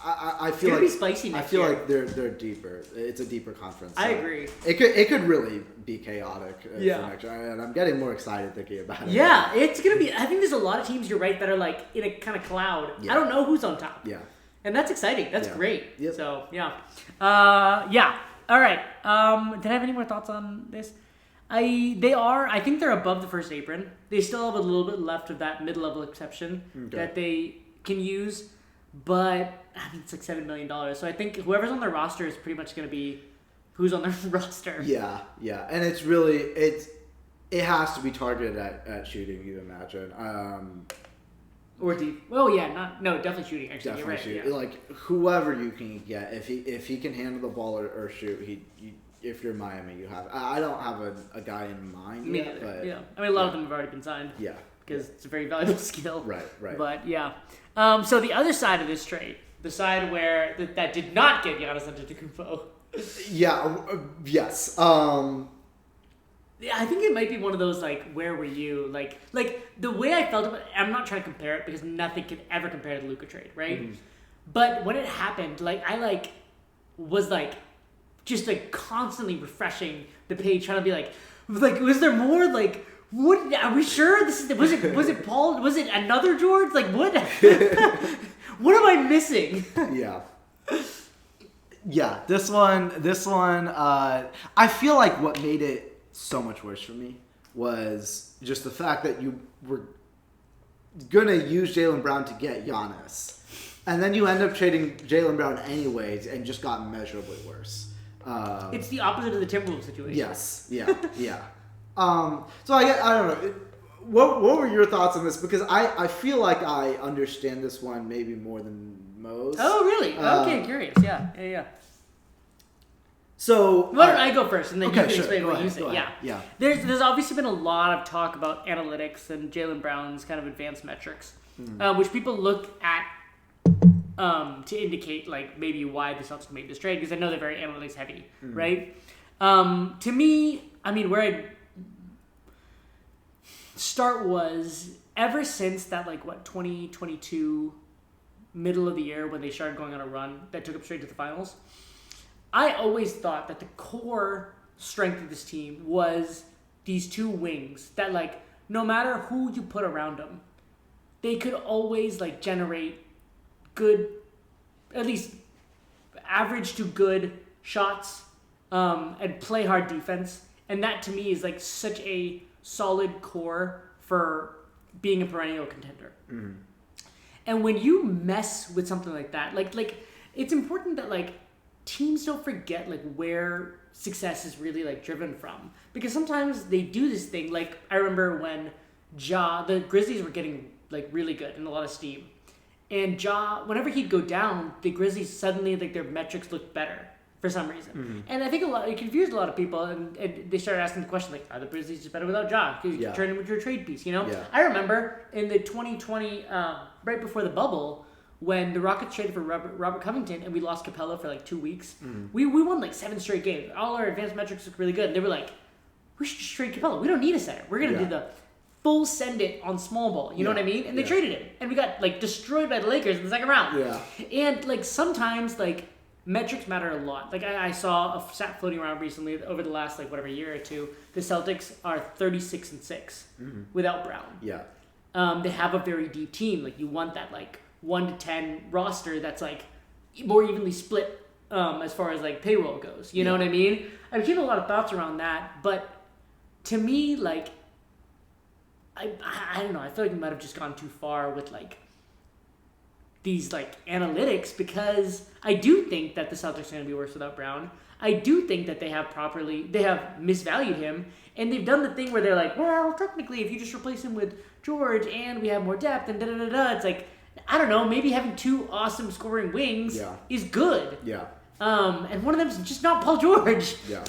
I feel spicy I feel like they're deeper. It's a deeper conference. So I agree. It could really be chaotic for next year, and I'm getting more excited thinking about it. Yeah, it's gonna be. I think there's a lot of teams. You're right that are in a kind of cloud. Yeah. I don't know who's on top. Yeah. And that's exciting. That's great. Yep. So, yeah. All right. Did I have any more thoughts on this? I think they're above the first apron. They still have a little bit left of that mid-level exception that they can use. But, I mean, it's $7 million. So I think whoever's on their roster is pretty much going to be who's on their roster. Yeah. And it's really, it has to be targeted at shooting, you'd imagine. Or deep. Well, yeah, definitely shooting. Actually, definitely you're right. shooting. Yeah. Whoever you can get, if he can handle the ball or shoot, if you're Miami, you have. I don't have a guy in mind yet, but I mean, a lot of them have already been signed. Yeah, because it's a very valuable skill. Right. But yeah, so the other side of this trade, the side where that did not get Giannis Antetokounmpo. Yeah. Yes. Yeah, I think it might be one of those where were you? Like the way I felt about it, I'm not trying to compare it because nothing can ever compare to the Luka trade, right? Mm-hmm. But when it happened, I was just constantly refreshing the page, trying to be was there more? What are we sure this is? Was it Paul? Was it another George? What? What am I missing? Yeah. Yeah, this one. I feel like what made it so much worse for me was just the fact that you were gonna use Jaylen Brown to get Giannis, and then you end up trading Jaylen Brown anyways, and just got immeasurably worse. It's the opposite of the Timberwolves situation. Yes. Yeah. So I don't know. What were your thoughts on this? Because I feel like I understand this one maybe more than most. Oh, really? Okay, curious. Yeah. So why don't I go first, and then you can explain what ahead, you say. Yeah. There's obviously been a lot of talk about analytics and Jaylen Brown's kind of advanced metrics, which people look at to indicate maybe why the Celtics made this trade, because I know they're very analytics heavy, right? To me, I mean, where I'd start was ever since that 2022 middle of the year when they started going on a run that took them straight to the finals. I always thought that the core strength of this team was these two wings that, like, no matter who you put around them, they could always, like, generate good, at least average to good shots, and play hard defense. And that, to me, is, like, such a solid core for being a perennial contender. Mm. And when you mess with something like that, like it's important that, like, teams don't forget, like, where success is really, like, driven from. Because sometimes they do this thing. Like, I remember when the Grizzlies were getting, like, really good and a lot of steam. And whenever he'd go down, the Grizzlies suddenly, like, their metrics looked better for some reason. Mm-hmm. And I think it confused a lot of people, and they started asking the question, like, are the Grizzlies just better without Ja? Because you can turn him into a trade piece, you know? Yeah. I remember in the 2020, right before the bubble, when the Rockets traded for Robert Covington and we lost Capella for, like, 2 weeks, we won, like, 7 straight games. All our advanced metrics looked really good. And they were like, we should just trade Capella. We don't need a center. We're going to do the full send it on small ball. You know what I mean? And they traded him. And we got, like, destroyed by the Lakers in the second round. Yeah. And, like, sometimes, like, metrics matter a lot. Like, I saw a stat floating around recently over the last, like, whatever, year or two. The Celtics are 36-6 without Brown. Yeah. They have a very deep team. Like, you want that, like, 1 to 10 roster that's, like, more evenly split as far as, like, payroll goes. You know what I mean? I've seen a lot of thoughts around that, but to me, like, I don't know. I feel like we might have just gone too far with, like, these, like, analytics, because I do think that the Celtics are going to be worse without Brown. I do think that they have misvalued him, and they've done the thing where they're like, well, technically, if you just replace him with George and we have more depth and da-da-da-da, it's like, I don't know, maybe having 2 awesome scoring wings is good. Yeah. And one of them is just not Paul George. Yeah.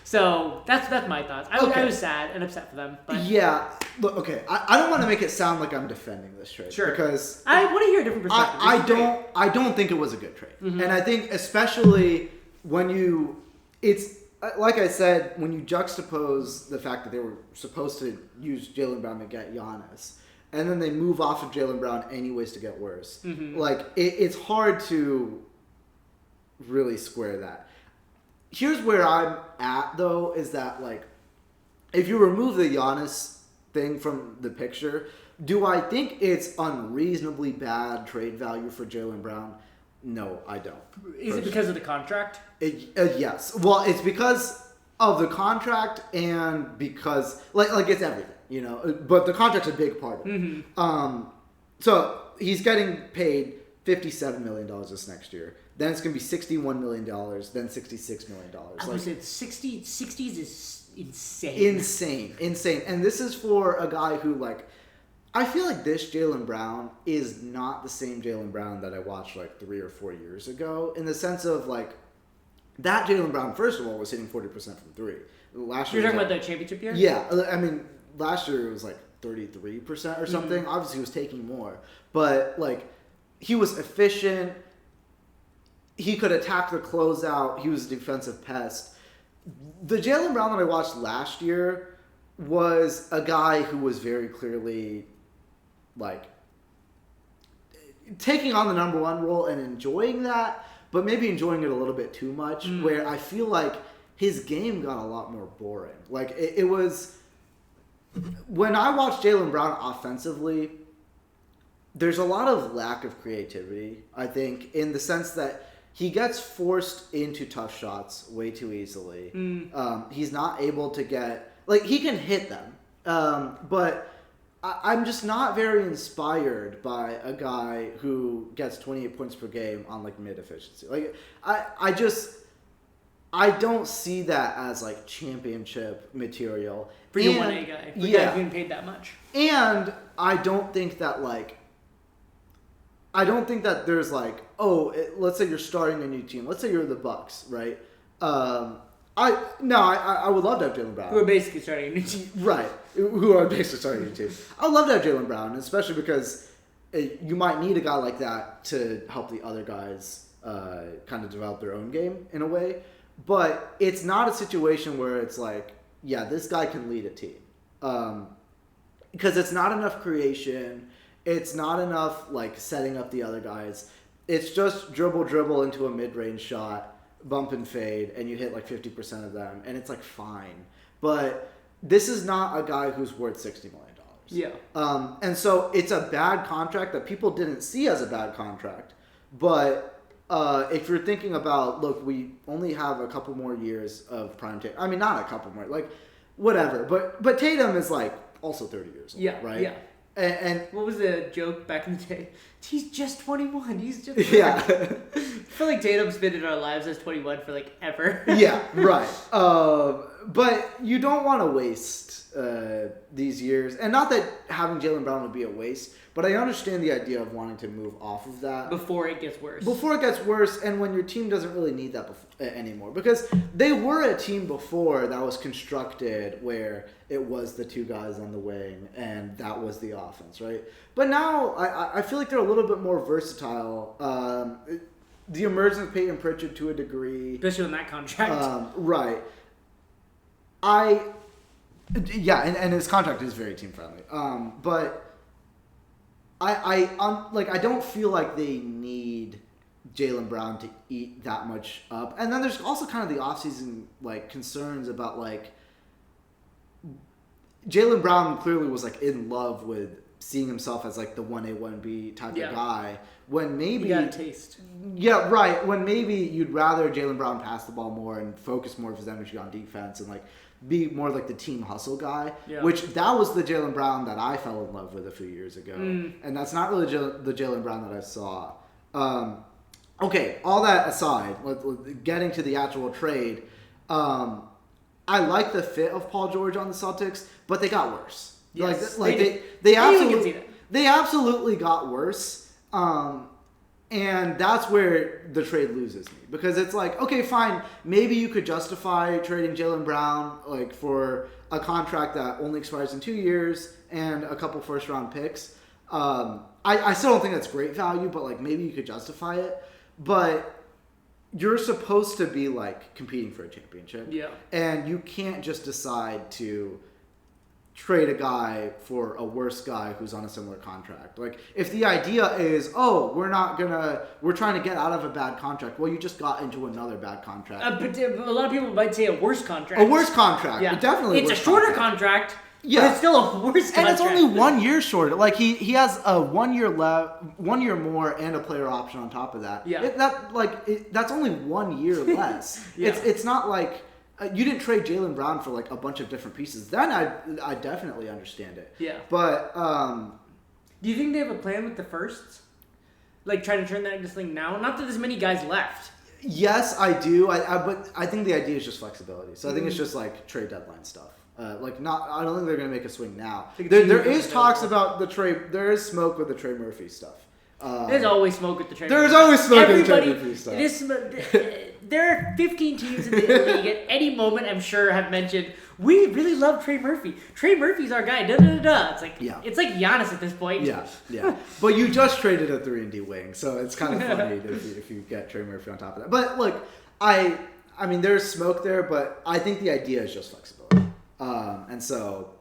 So that's my thoughts. I was sad and upset for them. But. Yeah. Look, okay. I don't want to make it sound like I'm defending this trade. Sure. Because I want to hear a different perspective. I don't think it was a good trade. Mm-hmm. And I think especially when it's like I said, when you juxtapose the fact that they were supposed to use Jaylen Brown to get Giannis, and then they move off of Jaylen Brown anyways to get worse. Mm-hmm. Like, it's hard to really square that. Here's where I'm at, though, is that, like, if you remove the Giannis thing from the picture, do I think it's unreasonably bad trade value for Jaylen Brown? No, I don't. Is it because of the contract? Yes. Well, it's because of the contract and because, like it's everything, you know. But the contract's a big part of it. Mm-hmm. So he's getting paid $57 million this next year. Then it's going to be $61 million, then $66 million. I would say 60s is insane. Insane. And this is for a guy who, like, I feel like this Jaylen Brown is not the same Jaylen Brown that I watched, like, 3 or 4 years ago, in the sense of, like, that Jaylen Brown, first of all, was hitting 40% from 3. Last year, you're talking about the championship year? Yeah. I mean, last year it was, like, 33% or something. Mm-hmm. Obviously, he was taking more. But, like, he was efficient. He could attack the closeout. He was a defensive pest. The Jaylen Brown that I watched last year was a guy who was very clearly, like, taking on the number 1 role and enjoying that, but maybe enjoying it a little bit too much, where I feel like his game got a lot more boring. Like, it was... When I watch Jaylen Brown offensively, there's a lot of lack of creativity, I think, in the sense that he gets forced into tough shots way too easily. He's not able to get... Like, he can hit them, but I'm just not very inspired by a guy who gets 28 points per game on, like, mid-efficiency. Like, I don't see that as, like, championship material. For your 1A guy. For guys being paid that much. And I don't think that, like... there's, like, let's say you're starting a new team. Let's say you're the Bucks, right? I would love to have Jaylen Brown. Who are basically starting a new team. Right. Who are basically starting a new team. I would love to have Jaylen Brown, especially because you might need a guy like that to help the other guys kind of develop their own game in a way. But it's not a situation where it's like, yeah, this guy can lead a team. Because it's not enough creation. It's not enough like setting up the other guys. It's just dribble into a mid-range shot, bump and fade, and you hit like 50% of them, and it's like fine. But this is not a guy who's worth $60 million. Yeah. And so it's a bad contract that people didn't see as a bad contract. But if you're thinking about, look, we only have a couple more years of prime Tatum. I mean, not a couple more, like whatever. But Tatum is like also 30 years old, right? Yeah. And what was the joke back in the day? He's just 21. He's just 21. Yeah. I feel like Tatum's been in our lives as 21 for like ever. Yeah, right. But you don't want to waste these years. And not that having Jaylen Brown would be a waste, but I understand the idea of wanting to move off of that. Before it gets worse. Before it gets worse, and when your team doesn't really need that anymore. Because they were a team before that was constructed where it was the two guys on the wing, and that was the offense, right? But now I feel like they're a little bit more versatile. The emergence of Peyton Pritchard to a degree. Especially on that contract. Right. And his contract is very team friendly. But I don't feel like they need Jaylen Brown to eat that much up. And then there's also kind of the offseason like concerns about like Jaylen Brown clearly was like in love with seeing himself as like the 1A 1B type of guy. When maybe you got a taste. Yeah, right. When maybe you'd rather Jaylen Brown pass the ball more and focus more of his energy on defense and like be more like the team hustle guy. Yeah. Which that was the Jaylen Brown that I fell in love with a few years ago. And that's not really the Jaylen Brown that I saw. Okay, all that aside, getting to the actual trade, I like the fit of Paul George on the Celtics, but they got worse. Yes, they absolutely got worse. And that's where the trade loses me, because it's like, okay, fine, maybe you could justify trading Jaylen Brown like for a contract that only expires in 2 years and a couple first round picks. I still don't think that's great value, but like maybe you could justify it. But you're supposed to be like competing for a championship, and you can't just decide to trade a guy for a worse guy who's on a similar contract. Like, if the idea is, we're trying to get out of a bad contract, well, you just got into another bad contract. But a lot of people might say a worse contract. A worse contract. Yeah. Definitely it's a shorter contract. Yeah. But it's still a worse contract. And it's only 1 year shorter. Like, he has a 1 year left, 1 year more, and a player option on top of that. Yeah. That's only 1 year less. It's not like you didn't trade Jaylen Brown for like a bunch of different pieces. Then I definitely understand it. Yeah. But do you think they have a plan with the firsts? Like trying to turn that into something now? Not that there's many guys left. Yes, I do. But I think the idea is just flexibility. So I think it's just like trade deadline stuff. I don't think they're going to make a swing now. There is talks about the trade. There is smoke with the Trey Murphy stuff. There's always smoke with the Trey. There's always smoke with the Trey Murphy stuff. There are 15 teams in the league at any moment, I'm sure, have mentioned, we really love Trey Murphy. Trey Murphy's our guy. It's like it's like Giannis at this point. Yeah. But you just traded a 3-and-D wing, so it's kind of funny if you get Trey Murphy on top of that. But look, I mean, there's smoke there, but I think the idea is just flexibility. And so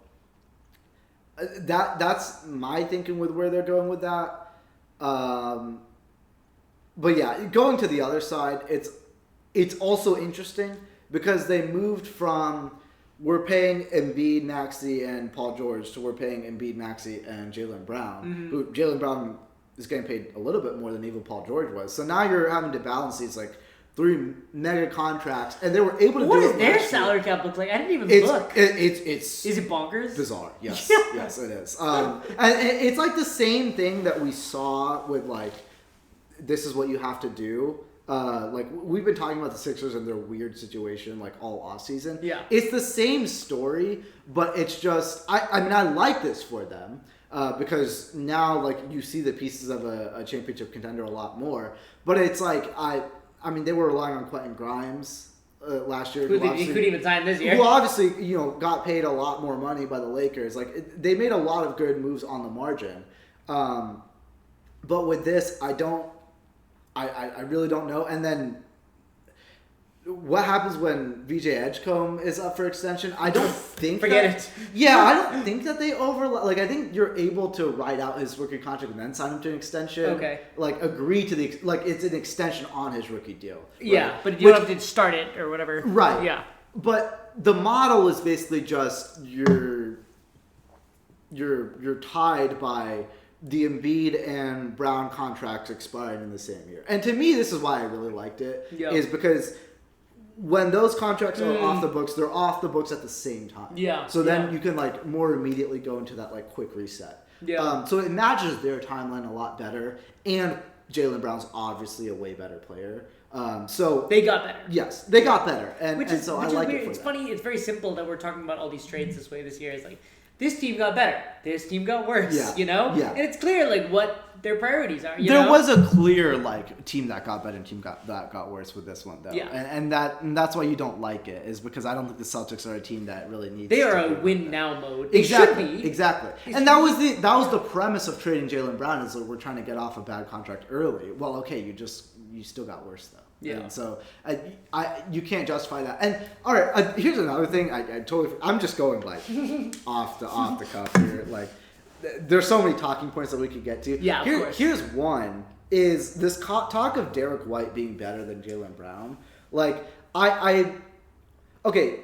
that's my thinking with where they're going with that. But yeah, going to the other side, it's also interesting because they moved from we're paying Embiid, Maxey, and Paul George to we're paying Embiid, Maxey, and Jaylen Brown. Who Jaylen Brown is getting paid a little bit more than even Paul George was. So now you're having to balance these like 3 mega contracts, and they were able to do it. What does their salary cap look like? I didn't even look. Is it bonkers? Bizarre. Yes, yes, it is. And it's like the same thing that we saw with like, this is what you have to do. Like we've been talking about the Sixers and their weird situation like all off season. Yeah, it's the same story, but it's just I mean I like this for them because now like you see the pieces of a championship contender a lot more. But it's like I mean, they were relying on Quentin Grimes last year. He couldn't even sign this year. Who obviously, got paid a lot more money by the Lakers. Like, they made a lot of good moves on the margin. But with this, I really don't know. And then what happens when VJ Edgecombe is up for extension? I don't think Forget it. Yeah, I don't think that they overlap. Like, I think you're able to ride out his rookie contract and then sign him to an extension. Okay. Like, agree to the it's an extension on his rookie deal. Right? Yeah, but you don't have to start it or whatever. Right. Yeah. But the model is basically just you're tied by the Embiid and Brown contracts expiring in the same year. And to me, this is why I really liked it. Yep. Is because when those contracts are off the books, they're off the books at the same time. Yeah. So then you can like more immediately go into that like quick reset. Yeah. So it matches their timeline a lot better. And Jaylen Brown's obviously a way better player. So they got better. Yes, they got better. And so I like weird. it for It's that. funny. It's very simple that we're talking about all these trades this way this year. It's like, this team got better. This team got worse. Yeah. You know? Yeah. And it's clear like what their priorities are. There was a clear like team that got better and team that got worse with this one though. Yeah. And that's why you don't like it, is because I don't think the Celtics are a team that really needs They to are a be win like now mode. Exactly. It should be. Exactly. And that was the premise of trading Jaylen Brown, is that we're trying to get off a bad contract early. Well, okay, you still got worse though. Yeah. And so you can't justify that. And all right, here's another thing. I'm just going like off the cuff here. Like, there's so many talking points that we could get to. Yeah, of course. Here's one: is this talk of Derek White being better than Jaylen Brown? Like, okay.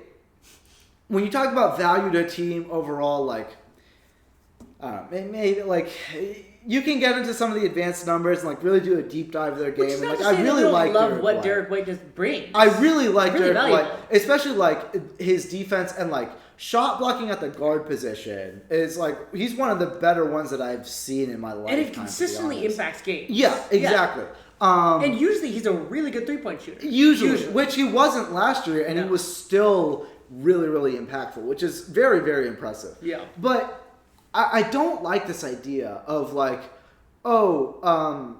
When you talk about value to a team overall, like, I don't know, maybe like. You can get into some of the advanced numbers and like really do a deep dive of their game. And like, I really like Derek White just brings. I really like really Derek valuable. White, especially like his defense and like shot blocking at the guard position is like he's one of the better ones that I've seen in my life. And it consistently impacts games. Yeah, exactly. And usually he's a really good 3-point shooter. Usually, which he wasn't last year, and he was still really, really impactful, which is very, very impressive. Yeah. But I don't like this idea of like, Jason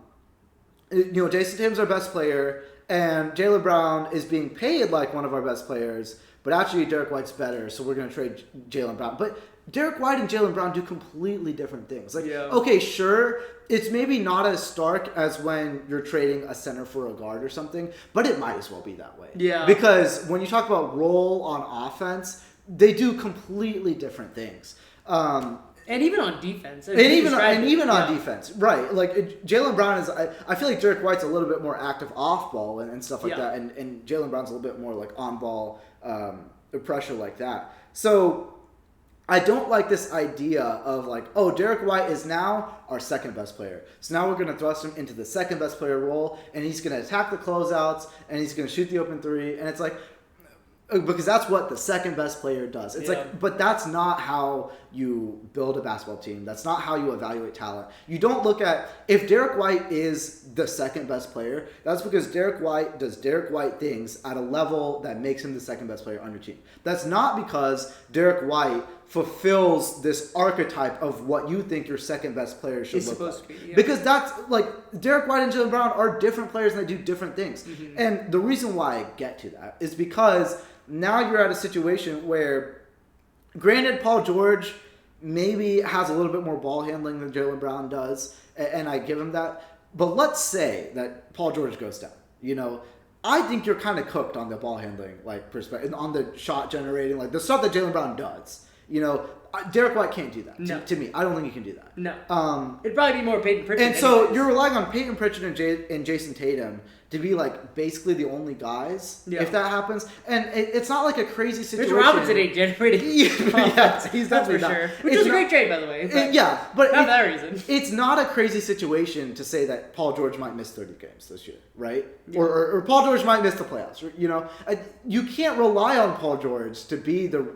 Tatum's our best player, and Jaylen Brown is being paid like one of our best players, but actually Derek White's better, so we're going to trade Jaylen Brown. But Derek White and Jaylen Brown do completely different things. Like, okay, sure, it's maybe not as stark as when you're trading a center for a guard or something, but it might as well be that way. Yeah. Because when you talk about role on offense, they do completely different things. And even on defense. And even on defense. Right. Like, Jaylen Brown is... I feel like Derek White's a little bit more active off-ball and stuff like that. And Jaylen Brown's a little bit more, like, on-ball pressure like that. So, I don't like this idea of, like, Derek White is now our second-best player. So now we're going to thrust him into the second-best player role, and he's going to attack the closeouts, and he's going to shoot the open three. And it's like... Because that's what the second best player does. It's like, but that's not how you build a basketball team. That's not how you evaluate talent. You don't look at, if Derek White is the second best player, that's because Derek White does Derek White things at a level that makes him the second best player on your team. That's not because Derek White fulfills this archetype of what you think your second best player should look like. To be, yeah. Because that's like Derek White and Jaylen Brown are different players and they do different things. Mm-hmm. And the reason why I get to that is because now you're at a situation where, granted, Paul George maybe has a little bit more ball handling than Jaylen Brown does, and I give him that. But let's say that Paul George goes down. I think you're kind of cooked on the ball handling perspective, on the shot generating, like the stuff that Jaylen Brown does. Derek White can't do that. No. To me, I don't think he can do that. No. It'd probably be more Peyton Pritchard. And so you're relying on Peyton Pritchard and Jason Tatum to be like basically the only guys if that happens. And it's not like a crazy situation. Mitch Robinson ain't generating. Yes, he's definitely for not. sure. Which is a great trade, by the way. But not that reason. It's not a crazy situation to say that Paul George might miss 30 games this year, right? Yeah. Or Paul George might miss the playoffs. You can't rely on Paul George to be the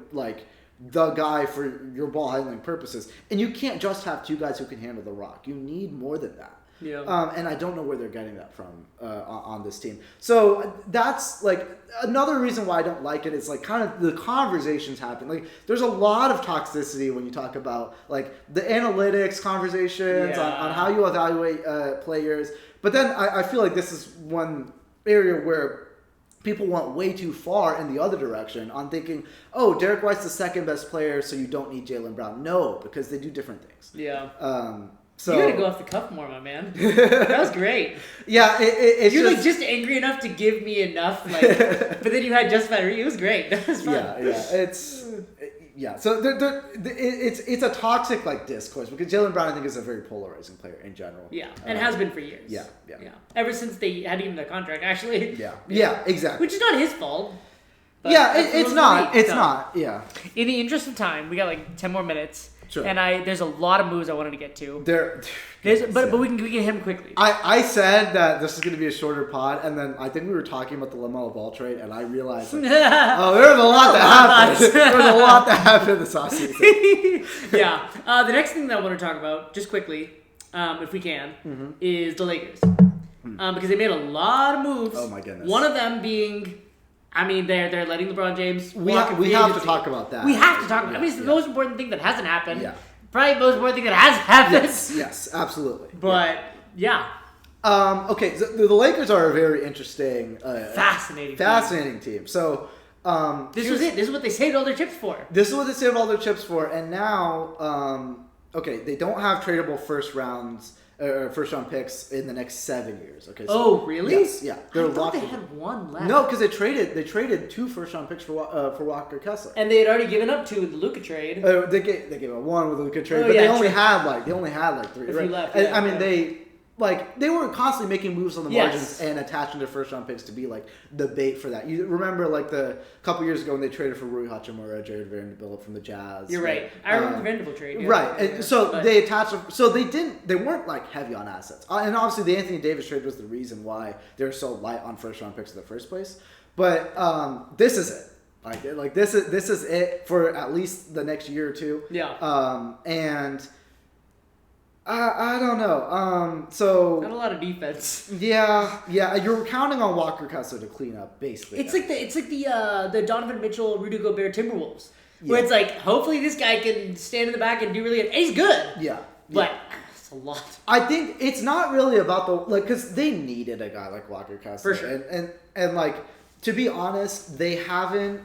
guy for your ball handling purposes. And you can't just have two guys who can handle the rock. You need more than that. Yeah. And I don't know where they're getting that from on this team. So that's like another reason why I don't like it. Is like kind of the conversations happen. Like there's a lot of toxicity when you talk about like the analytics conversations on how you evaluate players. But then I feel like this is one area where people went way too far in the other direction on thinking, Derek White's the second best player, so you don't need Jaylen Brown. No, because they do different things. Yeah. So you gotta go off the cuff more, my man. That was great. Yeah, it's you're like just angry enough to give me enough, like, but then you had just about it was great. That was fun. So it's a toxic like discourse because Jaylen Brown I think is a very polarizing player in general. Yeah, and has been for years. Yeah. Ever since they had even their contract, actually. Yeah, exactly. Which is not his fault. It's not. It's not. Yeah. In the interest of time, we got like 10 more minutes. Sure. And there's a lot of moves I wanted to get to. But we can hit him quickly. I said that this is going to be a shorter pod, and then I think we were talking about the LaMelo Ball trade, and I realized, like, there was a lot that happened. There was a lot that happened this offseason. Yeah. The next thing that I want to talk about, just quickly, if we can, is the Lakers. Because they made a lot of moves. Oh my goodness. One of them being, I mean, they're letting LeBron James we have to talk about that. We have to talk about it. I mean, it's the most important thing that hasn't happened. Yeah. Probably the most important thing that has happened. Yes, absolutely. But, yeah. Okay, so the Lakers are a very interesting... fascinating team. So... this was it. This is what they saved all their chips for. This is what they saved all their chips for. And now, they don't have tradable first round picks in the next 7 years. Okay. So, really? Yes. Yeah. I thought they had one left. No, because they traded 2 first round picks for Walker Kessler. And they had already given up 2 with the Luka trade. They gave up 1 with the Luka trade, but they only had like 3. If you left, and, I mean they were constantly making moves on the margins and attaching their first round picks to be like the bait for that. You remember like the couple years ago when they traded for Rui Hachimura, Jared Vanderbilt from the Jazz. You're right. I remember the Vanderbilt trade. Yeah. Right. And so they attached. So they weren't like heavy on assets. And obviously the Anthony Davis trade was the reason why they were so light on first round picks in the first place. But this is it. Like this is it for at least the next year or two. Yeah. And. I don't know. So not a lot of defense. Yeah. You're counting on Walker Kessler to clean up, basically. It's like the Donovan Mitchell, Rudy Gobert Timberwolves, where it's like hopefully this guy can stand in the back and do really good. And he's good. Yeah. But it's a lot. I think it's not really about because they needed a guy like Walker Kessler. For sure. And like to be honest, they haven't.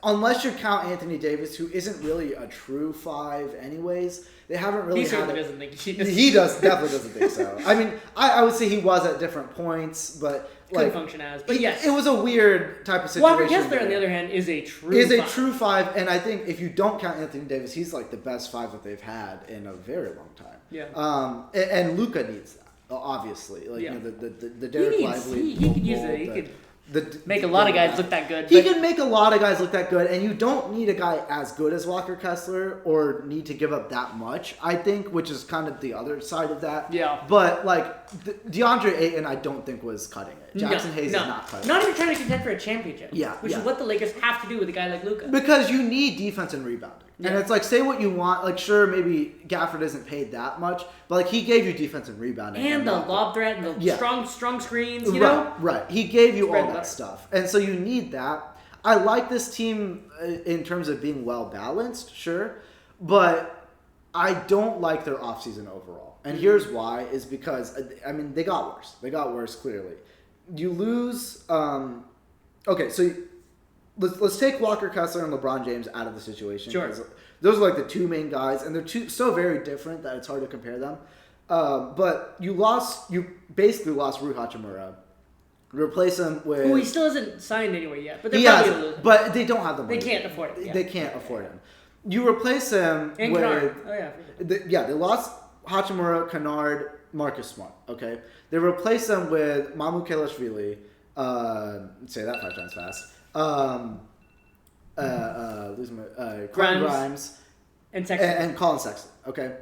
Unless you count Anthony Davis, who isn't really a true 5 anyways, they haven't really. He certainly doesn't think he is. He definitely doesn't think so. I mean, I would say he was at different points, but could function as. But yes, it was a weird type of situation. Walker Kessler, on the other hand, is a true 5, and I think if you don't count Anthony Davis, he's like the best 5 that they've had in a very long time. Yeah. And Luka needs that, obviously. Like the Derek Lively. He could use it. He could. Make a lot of guys look that good. He can make a lot of guys look that good, and you don't need a guy as good as Walker Kessler or need to give up that much, I think, which is kind of the other side of that. Yeah. But, like, DeAndre Ayton, I don't think was cutting it. Jackson Hayes is not cutting it. Not even trying to contend for a championship. Yeah. Which is what the Lakers have to do with a guy like Luka. Because you need defense and rebounding. Yeah. And it's like, say what you want. Like, sure, maybe Gafford isn't paid that much, but, like, he gave you defense and rebounding. And the lob threat and the strong screens, you know? Right. He gave you all that stuff. And so you need that. I like this team in terms of being well-balanced, sure, but I don't like their offseason overall. And here's why, is because, I mean, they got worse. They got worse, clearly. You lose... okay, so... Let's take Walker Kessler and LeBron James out of the situation. Sure. Those are like the 2 main guys, and they're so very different that it's hard to compare them. But you basically lost Rui Hachimura. Replace him with... Who he still hasn't signed anywhere yet. But they're probably going to lose him. But they don't have the money. They can't afford it. Yeah. They can't afford him. You replace him and with... Kennard. Oh, yeah. They lost Hachimura, Kennard, Marcus Smart. Okay? They replace him with Mamu Kelashvili. Say that 5 times fast. Grimes and Colin Sexton. Okay,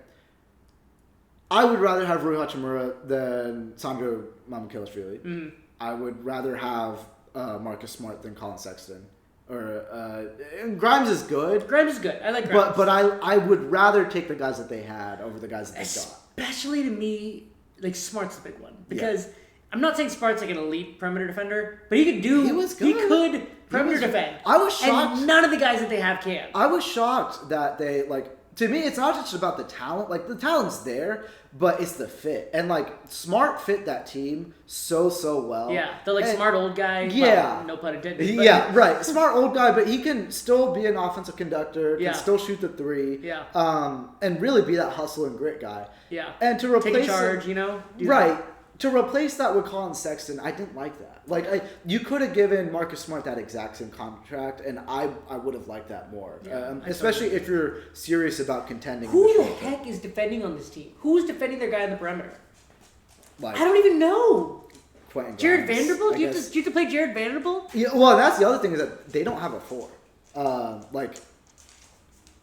I would rather have Rui Hachimura than Sandro Mamukelashvili. Mm-hmm. I would rather have Marcus Smart than Colin Sexton. And Grimes is good. Grimes is good. I like Grimes. But I would rather take the guys that they had over the guys that they got. Especially to me, like Smart's the big one because. Yeah. I'm not saying Smart's like an elite perimeter defender, but he could do. He was good. He could perimeter defend. I was shocked. And none of the guys that they have can. I was shocked that they to me, it's not just about the talent. Like, the talent's there, but it's the fit. And, like, Smart fit that team so well. Yeah, the, like, smart old guy. Yeah. Well, no pun intended. But yeah, right. Smart old guy, but he can still be an offensive conductor, Yeah. can still shoot the three. Yeah. And really be that hustle and grit guy. Yeah. And to replace Take a charge, you know? Right. To replace that with Colin Sexton, I didn't like that. Like, you could have given Marcus Smart that exact same contract, and I would have liked that more. Yeah, especially if you're serious about contending. Who the heck is defending on this team? Who's defending their guy on the perimeter? Like, I don't even know. Quentin Jared Grimes, Vanderbilt? I Do you guess. have to play Jared Vanderbilt? Yeah, well, that's the other thing is that they don't have a 4.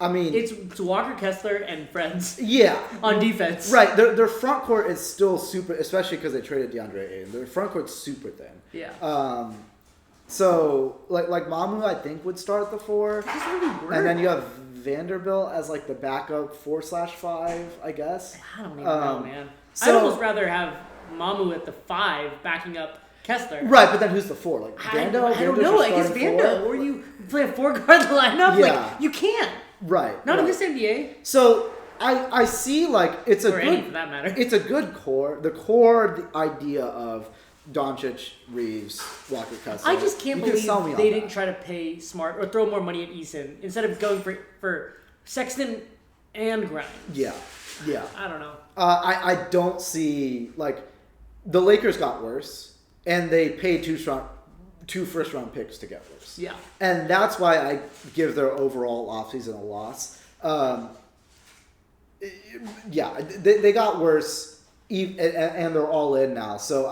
I mean, It's Walker Kessler and friends yeah, on defense. right. Their front court is still super, especially because they traded DeAndre Ayton. Their front court's super thin. Yeah. So like Mamu, I think would start at the 4, That's really weird. and then you have Vanderbilt as like the backup 4/5, I guess. I don't even know, man. I'd so- almost rather have Mamu at the 5 backing up Kessler. Right, but then who's the 4? Like I Vando? don't Vando's know. your I guess starting Vando. 4? Or you play a 4-guard lineup? Yeah. Like, you can't. Right. Not in right. this NBA. So I see like it's a Or good any for that matter. It's a good core. The idea of Doncic, Reeves, Walker Kessler. I just can't You can believe sell me on they that. didn't try to pay Smart or throw more money at Eason instead of going for Sexton and Grimes. Yeah. I don't know. I don't see like the Lakers got worse and they paid 2 first-round picks to get worse. Yeah. And that's why I give their overall offseason a loss. Yeah, they got worse, and they're all in now. So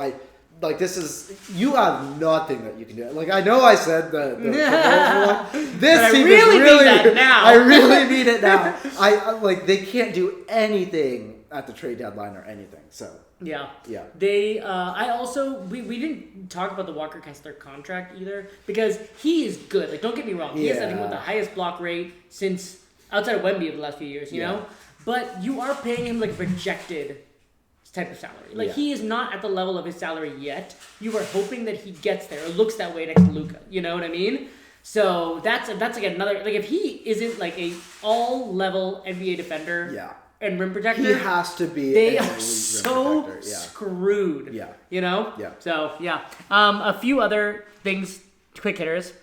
you have nothing that you can do. Like, I know I said the this But I team really is really mean that now. I really mean it now. I like they can't do anything at the trade deadline or anything. So Yeah. yeah. They, I also, we didn't talk about the Walker Kessler contract either because he is good. Like, don't get me wrong. He is, I think, with the highest block rate since outside of Wemby of the last few years, you know? But you are paying him, like, projected type of salary. Like, he is not at the level of his salary yet. You are hoping that he gets there or looks that way next to Luka. You know what I mean? So that's like another, like, if he isn't, like, a all-level NBA defender. Yeah. And rim protector. He has to be. They an are elite rim so protector. Yeah. screwed. Yeah. You know? Yeah. So, yeah. A few other things, quick hitters.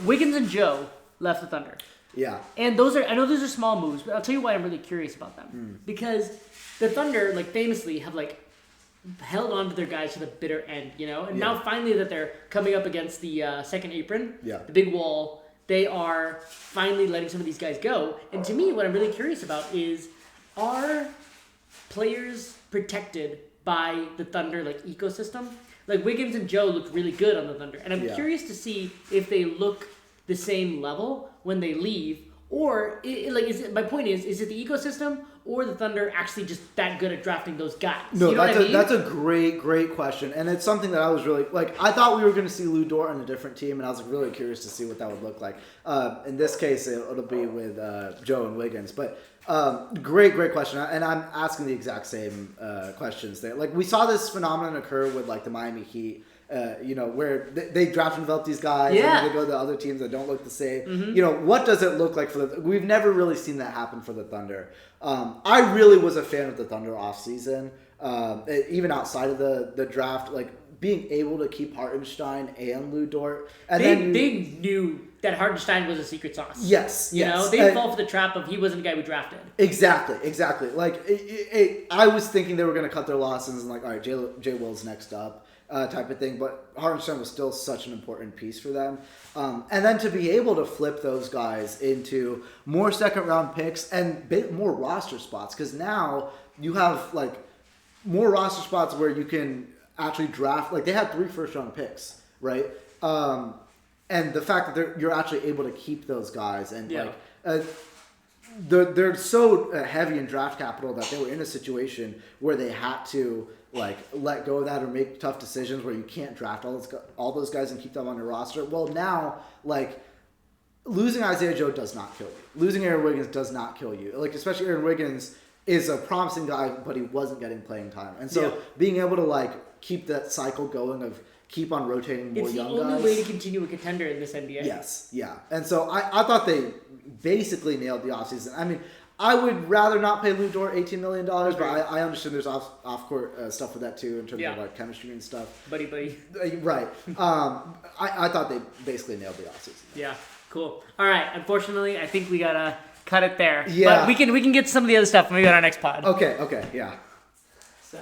Wiggins and Joe left the Thunder. Yeah. And I know those are small moves, but I'll tell you why I'm really curious about them. Because the Thunder, like, famously have, like, held on to their guys to the bitter end, you know? And now finally that they're coming up against the second apron, the big wall, they are finally letting some of these guys go. And to me, what I'm really curious about is, are players protected by the Thunder, like, ecosystem? Like, Wiggins and Joe looked really good on the Thunder. And I'm curious to see if they look the same level when they leave. Or, my point is it the ecosystem or the Thunder actually just that good at drafting those guys? No, you know what I mean? that's a great question. And it's something that I was really, like, I thought we were going to see Lou Dort on a different team, and I was really curious to see what that would look like. In this case, it'll be with Joe and Wiggins. But great question. And I'm asking the exact same questions there. Like, we saw this phenomenon occur with, like, the Miami Heat. Where they draft and develop these guys, and then they go to other teams that don't look the same. Mm-hmm. What does it look like for the? We've never really seen that happen for the Thunder. I really was a fan of the Thunder offseason, even outside of the draft, like being able to keep Hartenstein and Lou Dort. And they knew that Hartenstein was a secret sauce. Yes, you know, they fall for the trap of he wasn't the guy we drafted. Exactly. Like I was thinking they were going to cut their losses and like, all right, Jay Will's next up. Type of thing, but Hartenstein was still such an important piece for them. And then to be able to flip those guys into more second-round picks and more roster spots, because now you have like more roster spots where you can actually draft. Like they had 3 first-round picks, right? And the fact that you're actually able to keep those guys and they're so heavy in draft capital that they were in a situation where they had to like let go of that or make tough decisions where you can't draft all those guys and keep them on your roster. Well, now like losing Isaiah Joe does not kill you. Losing Aaron Wiggins does not kill you. Like especially Aaron Wiggins is a promising guy, but he wasn't getting playing time, and so being able to like keep that cycle going of keep on rotating more It's young the only guys. way to continue a contender in this NBA. Yes, yeah. And so I thought they basically nailed the offseason. I mean, I would rather not pay Lou Dort $18 million, but I understand there's off-court stuff with that too in terms of like chemistry and stuff. Buddy. Right. I thought they basically nailed the offseason. Yeah, cool. All right, unfortunately, I think we got to cut it there. Yeah. But we can get some of the other stuff when we go to our next pod. Okay, yeah. So...